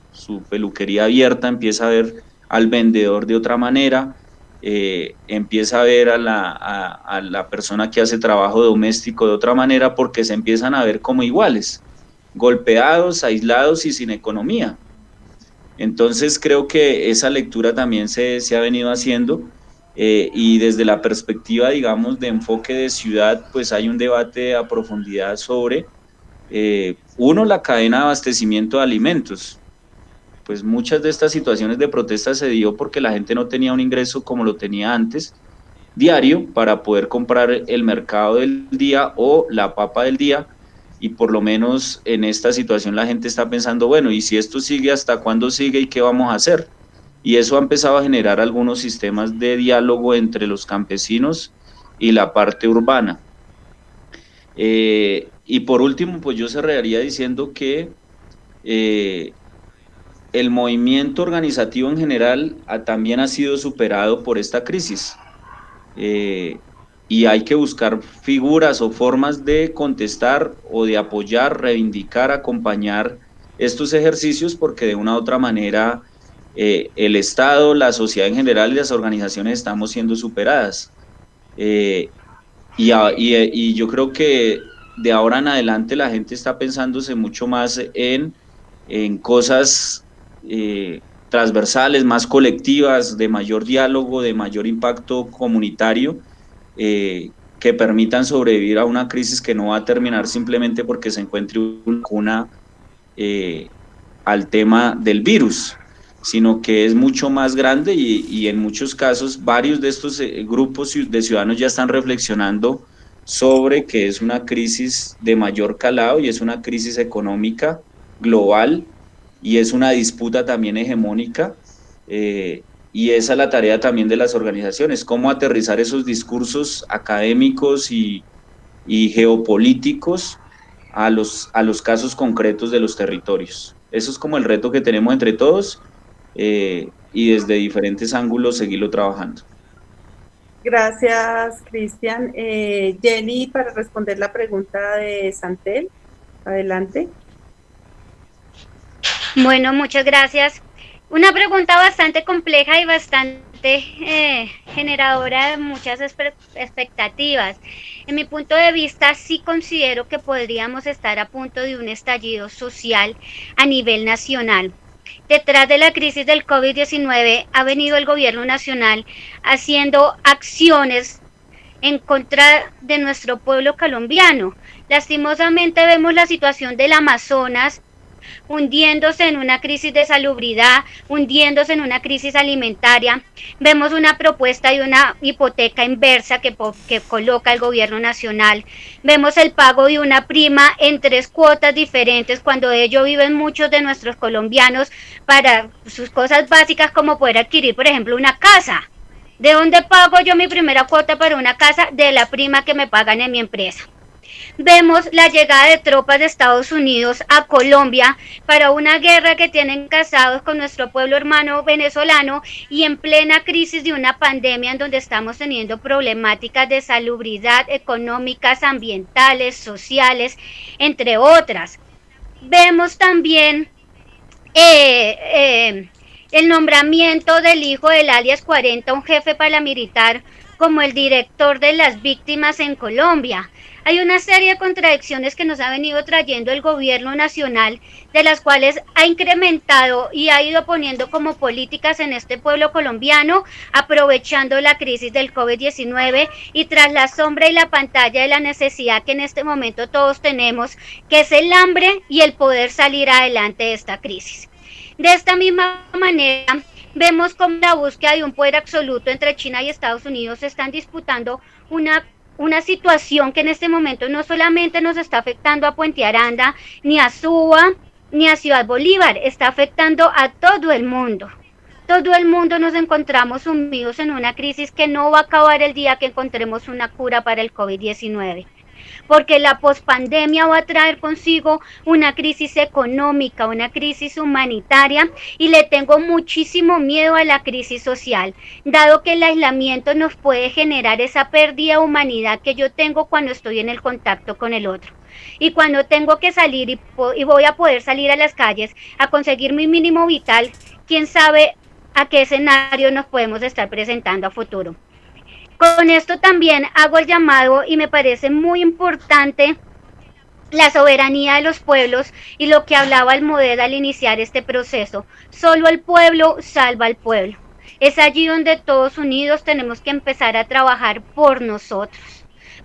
peluquería abierta empieza a ver al vendedor de otra manera, empieza a ver a la persona que hace trabajo doméstico de otra manera, porque se empiezan a ver como iguales, golpeados, aislados y sin economía. Entonces creo que esa lectura también se ha venido haciendo, y desde la perspectiva, digamos, de enfoque de ciudad, pues hay un debate a profundidad sobre, la cadena de abastecimiento de alimentos. Pues muchas de estas situaciones de protesta se dio porque la gente no tenía un ingreso como lo tenía antes, diario, para poder comprar el mercado del día o la papa del día, y por lo menos en esta situación la gente está pensando, bueno, ¿y si esto sigue, hasta cuándo sigue y qué vamos a hacer? Y eso ha empezado a generar algunos sistemas de diálogo entre los campesinos y la parte urbana. Y por último, pues yo cerraría diciendo que el movimiento organizativo en general también ha sido superado por esta crisis, y hay que buscar figuras o formas de contestar o de apoyar, reivindicar, acompañar estos ejercicios, porque de una u otra manera el Estado, la sociedad en general y las organizaciones estamos siendo superadas, y yo creo que de ahora en adelante la gente está pensándose mucho más en cosas transversales, más colectivas, de mayor diálogo, de mayor impacto comunitario, que permitan sobrevivir a una crisis que no va a terminar simplemente porque se encuentre una vacuna al tema del virus, sino que es mucho más grande y en muchos casos varios de estos grupos de ciudadanos ya están reflexionando sobre que es una crisis de mayor calado y es una crisis económica global y es una disputa también hegemónica, y esa es la tarea también de las organizaciones, cómo aterrizar esos discursos académicos y geopolíticos a los casos concretos de los territorios. Eso es como el reto que tenemos entre todos, y desde diferentes ángulos seguirlo trabajando. Gracias, Cristian. Jenny, para responder la pregunta de Santel, adelante. Bueno, muchas gracias. Una pregunta bastante compleja y bastante generadora de muchas expectativas. En mi punto de vista, sí considero que podríamos estar a punto de un estallido social a nivel nacional. Detrás de la crisis del COVID-19 ha venido el gobierno nacional haciendo acciones en contra de nuestro pueblo colombiano. Lastimosamente vemos la situación del Amazonas hundiéndose en una crisis de salubridad, hundiéndose en una crisis alimentaria. Vemos una propuesta de una hipoteca inversa que coloca el gobierno nacional. Vemos el pago de una prima en 3 cuotas diferentes, cuando de ello viven muchos de nuestros colombianos para sus cosas básicas, como poder adquirir, por ejemplo, una casa. ¿De dónde pago yo mi primera cuota para una casa? De la prima que me pagan en mi empresa. Vemos la llegada de tropas de Estados Unidos a Colombia para una guerra que tienen casados con nuestro pueblo hermano venezolano, y en plena crisis de una pandemia en donde estamos teniendo problemáticas de salubridad, económicas, ambientales, sociales, entre otras. Vemos también el nombramiento del hijo del alias 40, un jefe paramilitar, como el director de las víctimas en Colombia. Hay una serie de contradicciones que nos ha venido trayendo el gobierno nacional, de las cuales ha incrementado y ha ido poniendo como políticas en este pueblo colombiano, aprovechando la crisis del COVID-19 y tras la sombra y la pantalla de la necesidad que en este momento todos tenemos, que es el hambre y el poder salir adelante de esta crisis. De esta misma manera, vemos como la búsqueda de un poder absoluto entre China y Estados Unidos se están disputando una situación que en este momento no solamente nos está afectando a Puente Aranda, ni a Suba, ni a Ciudad Bolívar, está afectando a todo el mundo. Todo el mundo nos encontramos sumidos en una crisis que no va a acabar el día que encontremos una cura para el COVID-19. Porque la pospandemia va a traer consigo una crisis económica, una crisis humanitaria, y le tengo muchísimo miedo a la crisis social, dado que el aislamiento nos puede generar esa pérdida de humanidad que yo tengo cuando estoy en el contacto con el otro. Y cuando tengo que salir y voy a poder salir a las calles a conseguir mi mínimo vital, quién sabe a qué escenario nos podemos estar presentando a futuro. Con esto también hago el llamado, y me parece muy importante la soberanía de los pueblos y lo que hablaba Almudena al iniciar este proceso. Solo el pueblo salva al pueblo. Es allí donde todos unidos tenemos que empezar a trabajar por nosotros,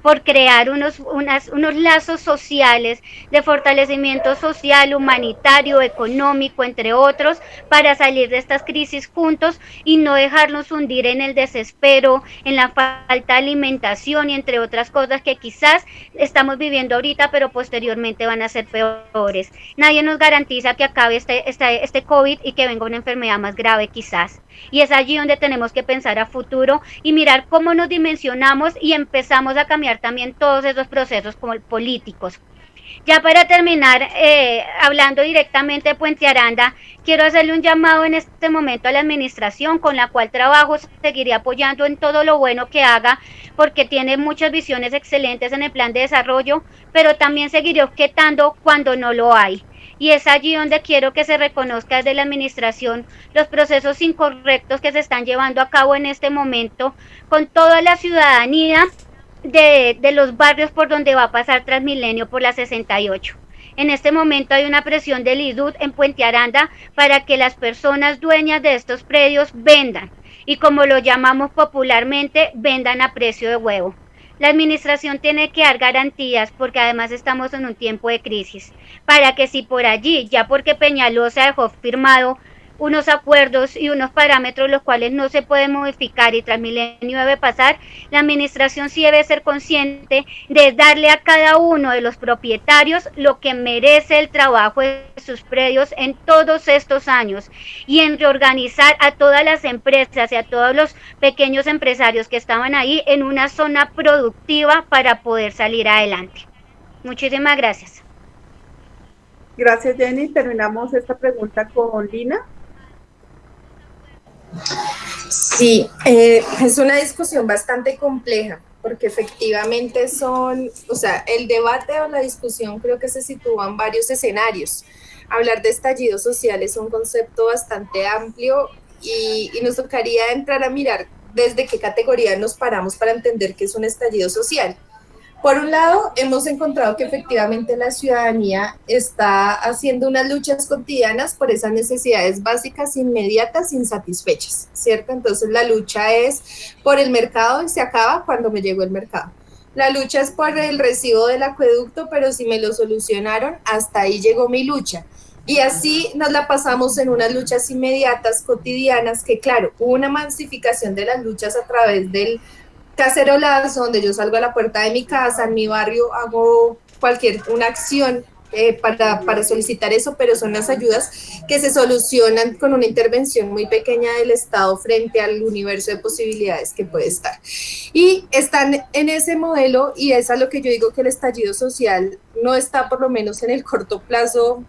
por crear unos lazos sociales de fortalecimiento social, humanitario, económico, entre otros, para salir de estas crisis juntos y no dejarnos hundir en el desespero, en la falta de alimentación y entre otras cosas que quizás estamos viviendo ahorita, pero posteriormente van a ser peores. Nadie nos garantiza que acabe este COVID y que venga una enfermedad más grave quizás. Y es allí donde tenemos que pensar a futuro y mirar cómo nos dimensionamos y empezamos a cambiar también todos esos procesos como políticos. Ya para terminar, hablando directamente de Puente Aranda, quiero hacerle un llamado en este momento a la administración con la cual trabajo, seguiré apoyando en todo lo bueno que haga, porque tiene muchas visiones excelentes en el plan de desarrollo, pero también seguiré objetando cuando no lo hay. Y es allí donde quiero que se reconozca desde la administración los procesos incorrectos que se están llevando a cabo en este momento con toda la ciudadanía de los barrios por donde va a pasar Transmilenio por la 68. En este momento hay una presión del IDUT en Puente Aranda para que las personas dueñas de estos predios vendan, y como lo llamamos popularmente, vendan a precio de huevo. La administración tiene que dar garantías, porque además estamos en un tiempo de crisis, para que si por allí, ya porque Peñalosa dejó firmado unos acuerdos y unos parámetros los cuales no se pueden modificar y Transmilenio debe pasar, la administración sí debe ser consciente de darle a cada uno de los propietarios lo que merece el trabajo de sus predios en todos estos años y en reorganizar a todas las empresas y a todos los pequeños empresarios que estaban ahí en una zona productiva para poder salir adelante. Muchísimas gracias. Gracias, Jenny. Terminamos esta pregunta con Lina. Sí, es una discusión bastante compleja, porque efectivamente el debate o la discusión creo que se sitúa en varios escenarios. Hablar de estallido social es un concepto bastante amplio y nos tocaría entrar a mirar desde qué categoría nos paramos para entender qué es un estallido social. Por un lado, hemos encontrado que efectivamente la ciudadanía está haciendo unas luchas cotidianas por esas necesidades básicas inmediatas insatisfechas, ¿cierto? Entonces la lucha es por el mercado y se acaba cuando me llegó el mercado. La lucha es por el recibo del acueducto, pero si me lo solucionaron, hasta ahí llegó mi lucha. Y así nos la pasamos en unas luchas inmediatas, cotidianas, que claro, hubo una masificación de las luchas a través del cacerolazo, donde yo salgo a la puerta de mi casa, en mi barrio, hago una acción para solicitar eso, pero son las ayudas que se solucionan con una intervención muy pequeña del Estado frente al universo de posibilidades que puede estar. Y están en ese modelo, y es a lo que yo digo que el estallido social no está por lo menos en el corto plazo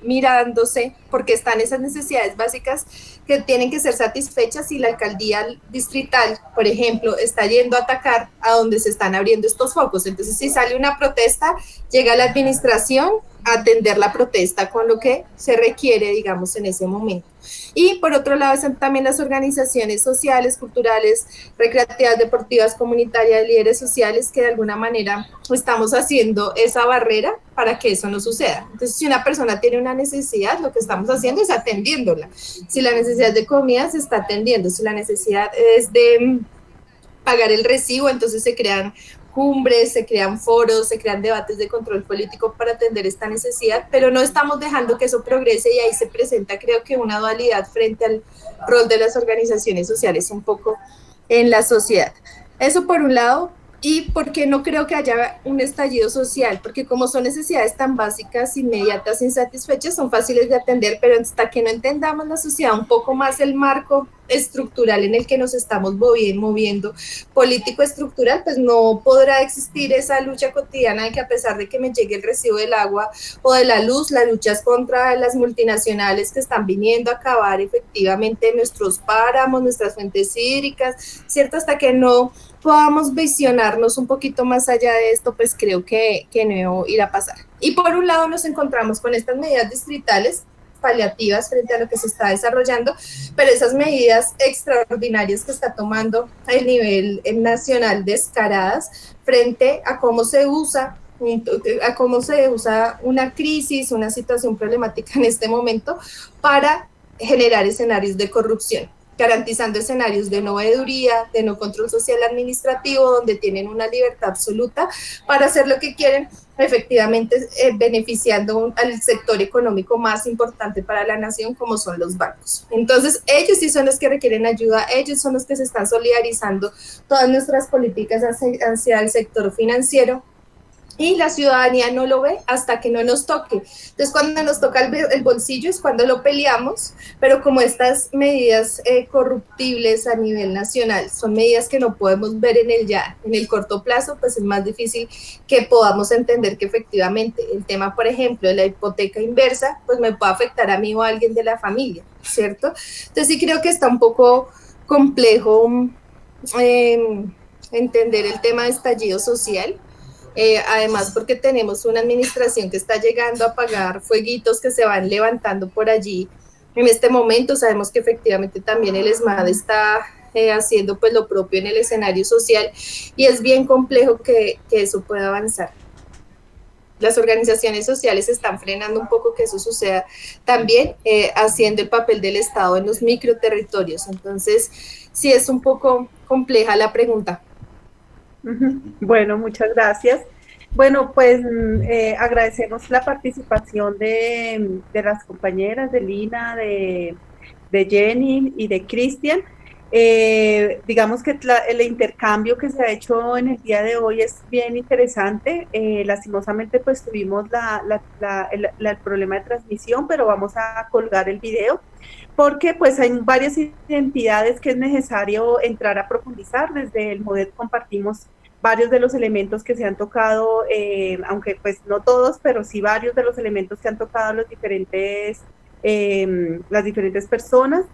mirándose, porque están esas necesidades básicas que tienen que ser satisfechas y la alcaldía distrital, por ejemplo, está yendo a atacar a donde se están abriendo estos focos. Entonces, si sale una protesta, llega la administración a atender la protesta con lo que se requiere, digamos, en ese momento. Y por otro lado están también las organizaciones sociales, culturales, recreativas, deportivas, comunitarias, líderes sociales, que de alguna manera estamos haciendo esa barrera para que eso no suceda. Entonces, si una persona tiene una necesidad, lo que estamos haciendo es atendiéndola. Si la necesidad de comida, se está atendiendo. Si la necesidad es de pagar el recibo, entonces se crean cumbres, se crean foros, se crean debates de control político para atender esta necesidad, pero no estamos dejando que eso progrese y ahí se presenta, creo que, una dualidad frente al rol de las organizaciones sociales un poco en la sociedad. Eso por un lado. Y porque no creo que haya un estallido social, porque como son necesidades tan básicas, inmediatas, insatisfechas, son fáciles de atender, pero hasta que no entendamos la sociedad un poco más, el marco estructural en el que nos estamos moviendo, político estructural, pues no podrá existir esa lucha cotidiana de que a pesar de que me llegue el recibo del agua o de la luz, la lucha es contra las multinacionales que están viniendo a acabar efectivamente nuestros páramos, nuestras fuentes hídricas, ¿cierto? Hasta que no podamos visionarnos un poquito más allá de esto, pues creo que no irá a pasar. Y por un lado nos encontramos con estas medidas distritales paliativas frente a lo que se está desarrollando, pero esas medidas extraordinarias que está tomando el nivel nacional descaradas frente a cómo se usa una crisis, una situación problemática en este momento para generar escenarios de corrupción, garantizando escenarios de no veeduría, de no control social administrativo, donde tienen una libertad absoluta para hacer lo que quieren, efectivamente beneficiando al sector económico más importante para la nación, como son los bancos. Entonces, ellos sí son los que requieren ayuda, ellos son los que se están solidarizando todas nuestras políticas hacia el sector financiero, y la ciudadanía no lo ve hasta que no nos toque. Entonces, cuando nos toca el bolsillo es cuando lo peleamos, pero como estas medidas corruptibles a nivel nacional son medidas que no podemos ver en el corto plazo, pues es más difícil que podamos entender que efectivamente el tema, por ejemplo, de la hipoteca inversa, pues me puede afectar a mí o a alguien de la familia, ¿cierto? Entonces sí creo que está un poco complejo entender el tema de estallido social. Además porque tenemos una administración que está llegando a apagar fueguitos que se van levantando por allí en este momento. Sabemos que efectivamente también el ESMAD está haciendo pues lo propio en el escenario social y es bien complejo que eso pueda avanzar. Las organizaciones sociales están frenando un poco que eso suceda también, haciendo el papel del Estado en los microterritorios. Entonces sí es un poco compleja la pregunta. Bueno, muchas gracias. Bueno, pues agradecemos la participación de las compañeras, de Lina, de Jenny y de Cristian. Digamos que el intercambio que se ha hecho en el día de hoy es bien interesante. Lastimosamente pues tuvimos el problema de transmisión, pero vamos a colgar el video porque pues hay varias identidades que es necesario entrar a profundizar. Desde el MODET compartimos varios de los elementos que se han tocado, aunque pues no todos, pero sí varios de los elementos que han tocado las diferentes personas.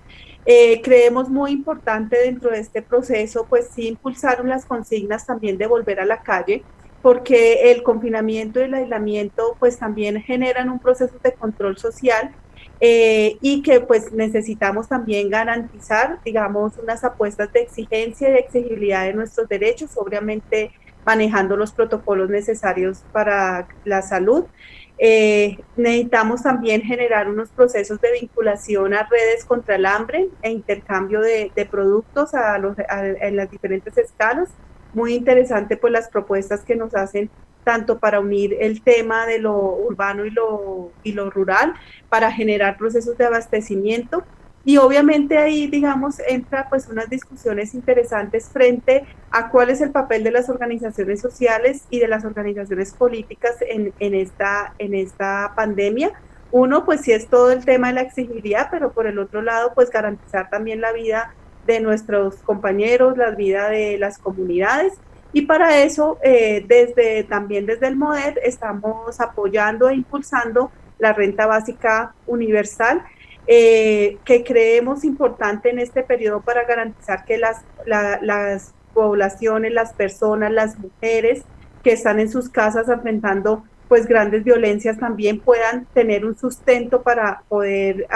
Creemos muy importante dentro de este proceso, pues sí impulsaron las consignas también de volver a la calle, porque el confinamiento y el aislamiento pues también generan un proceso de control social y que pues necesitamos también garantizar, digamos, unas apuestas de exigencia y de exigibilidad de nuestros derechos, obviamente manejando los protocolos necesarios para la salud. Necesitamos también generar unos procesos de vinculación a redes contra el hambre e intercambio de productos en las diferentes escalas. Muy interesante pues las propuestas que nos hacen tanto para unir el tema de lo urbano y lo rural, para generar procesos de abastecimiento. Y obviamente ahí, digamos, entra pues unas discusiones interesantes frente a cuál es el papel de las organizaciones sociales y de las organizaciones políticas en esta pandemia. Uno, pues sí es todo el tema de la exigibilidad, pero por el otro lado, pues garantizar también la vida de compañeros, la vida de las comunidades. Y para eso, también desde el MODET, estamos apoyando e impulsando la renta básica universal, que creemos importante en este periodo para garantizar que las poblaciones, las personas, las mujeres que están en sus casas enfrentando pues grandes violencias también puedan tener un sustento para poder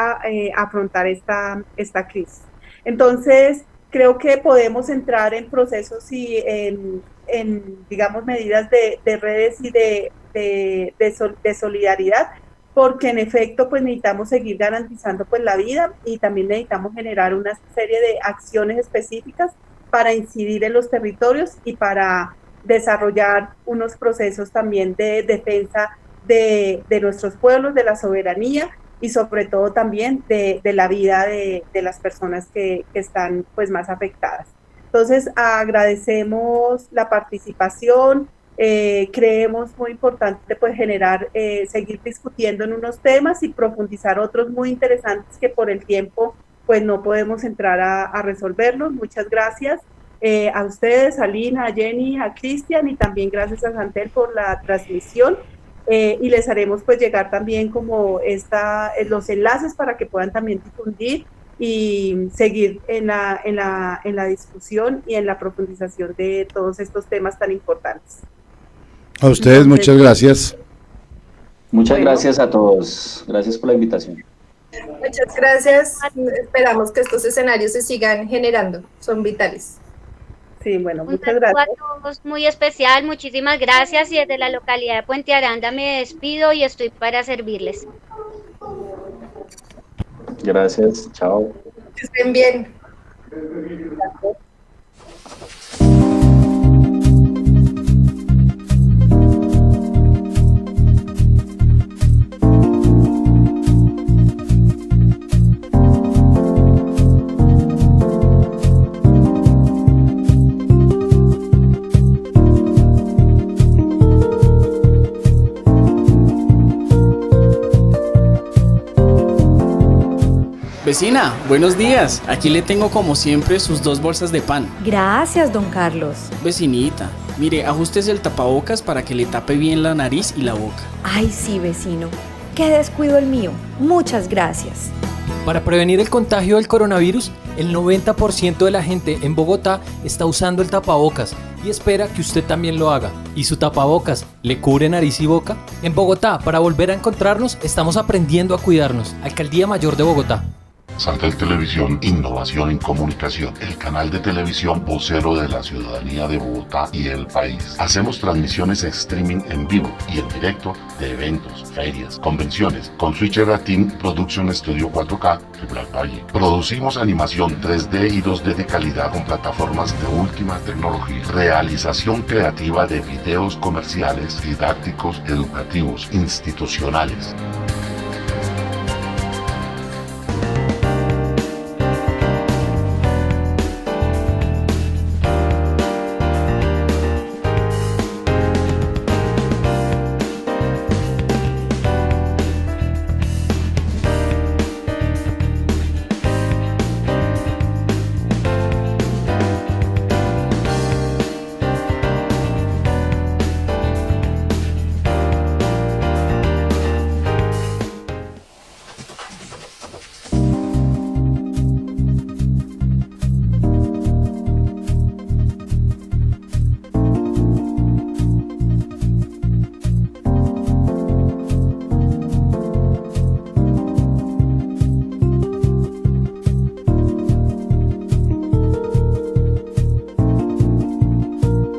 afrontar esta crisis. Entonces, creo que podemos entrar en procesos y en digamos, medidas de redes y de solidaridad, porque en efecto pues necesitamos seguir garantizando pues la vida y también necesitamos generar una serie de acciones específicas para incidir en los territorios y para desarrollar unos procesos también de defensa de nuestros pueblos, de la soberanía y sobre todo también de la vida de las personas que están pues más afectadas. Entonces agradecemos la participación. Creemos muy importante pues seguir discutiendo en unos temas y profundizar otros muy interesantes que por el tiempo pues no podemos entrar a resolverlos. Muchas gracias a ustedes, a Lina, a Jenny, a Cristian y también gracias a Santel por la transmisión y les haremos pues llegar también como los enlaces para que puedan también difundir y seguir en la discusión y en la profundización de todos estos temas tan importantes. A ustedes muchas gracias. Muchas gracias a todos. Gracias por la invitación. Muchas gracias. Esperamos que estos escenarios se sigan generando. Son vitales. Sí, bueno, muchas gracias. A todos muy especial. Muchísimas gracias. Y desde la localidad de Puente Aranda me despido y estoy para servirles. Gracias. Chao. Que estén bien. Vecina, buenos días. Aquí le tengo como siempre sus 2 bolsas de pan. Gracias, don Carlos. Vecinita, mire, ajústese el tapabocas para que le tape bien la nariz y la boca. Ay, sí, vecino. Qué descuido el mío. Muchas gracias. Para prevenir el contagio del coronavirus, el 90% de la gente en Bogotá está usando el tapabocas y espera que usted también lo haga. ¿Y su tapabocas le cubre nariz y boca? En Bogotá, para volver a encontrarnos, estamos aprendiendo a cuidarnos. Alcaldía Mayor de Bogotá. Santel Televisión, innovación en comunicación, el canal de televisión vocero de la ciudadanía de Bogotá y el país. Hacemos transmisiones streaming en vivo y en directo de eventos, ferias, convenciones, con Switcher Team Production Studio 4K Black Valle. Producimos animación 3D y 2D de calidad con plataformas de última tecnología. Realización creativa de videos comerciales, didácticos, educativos, institucionales.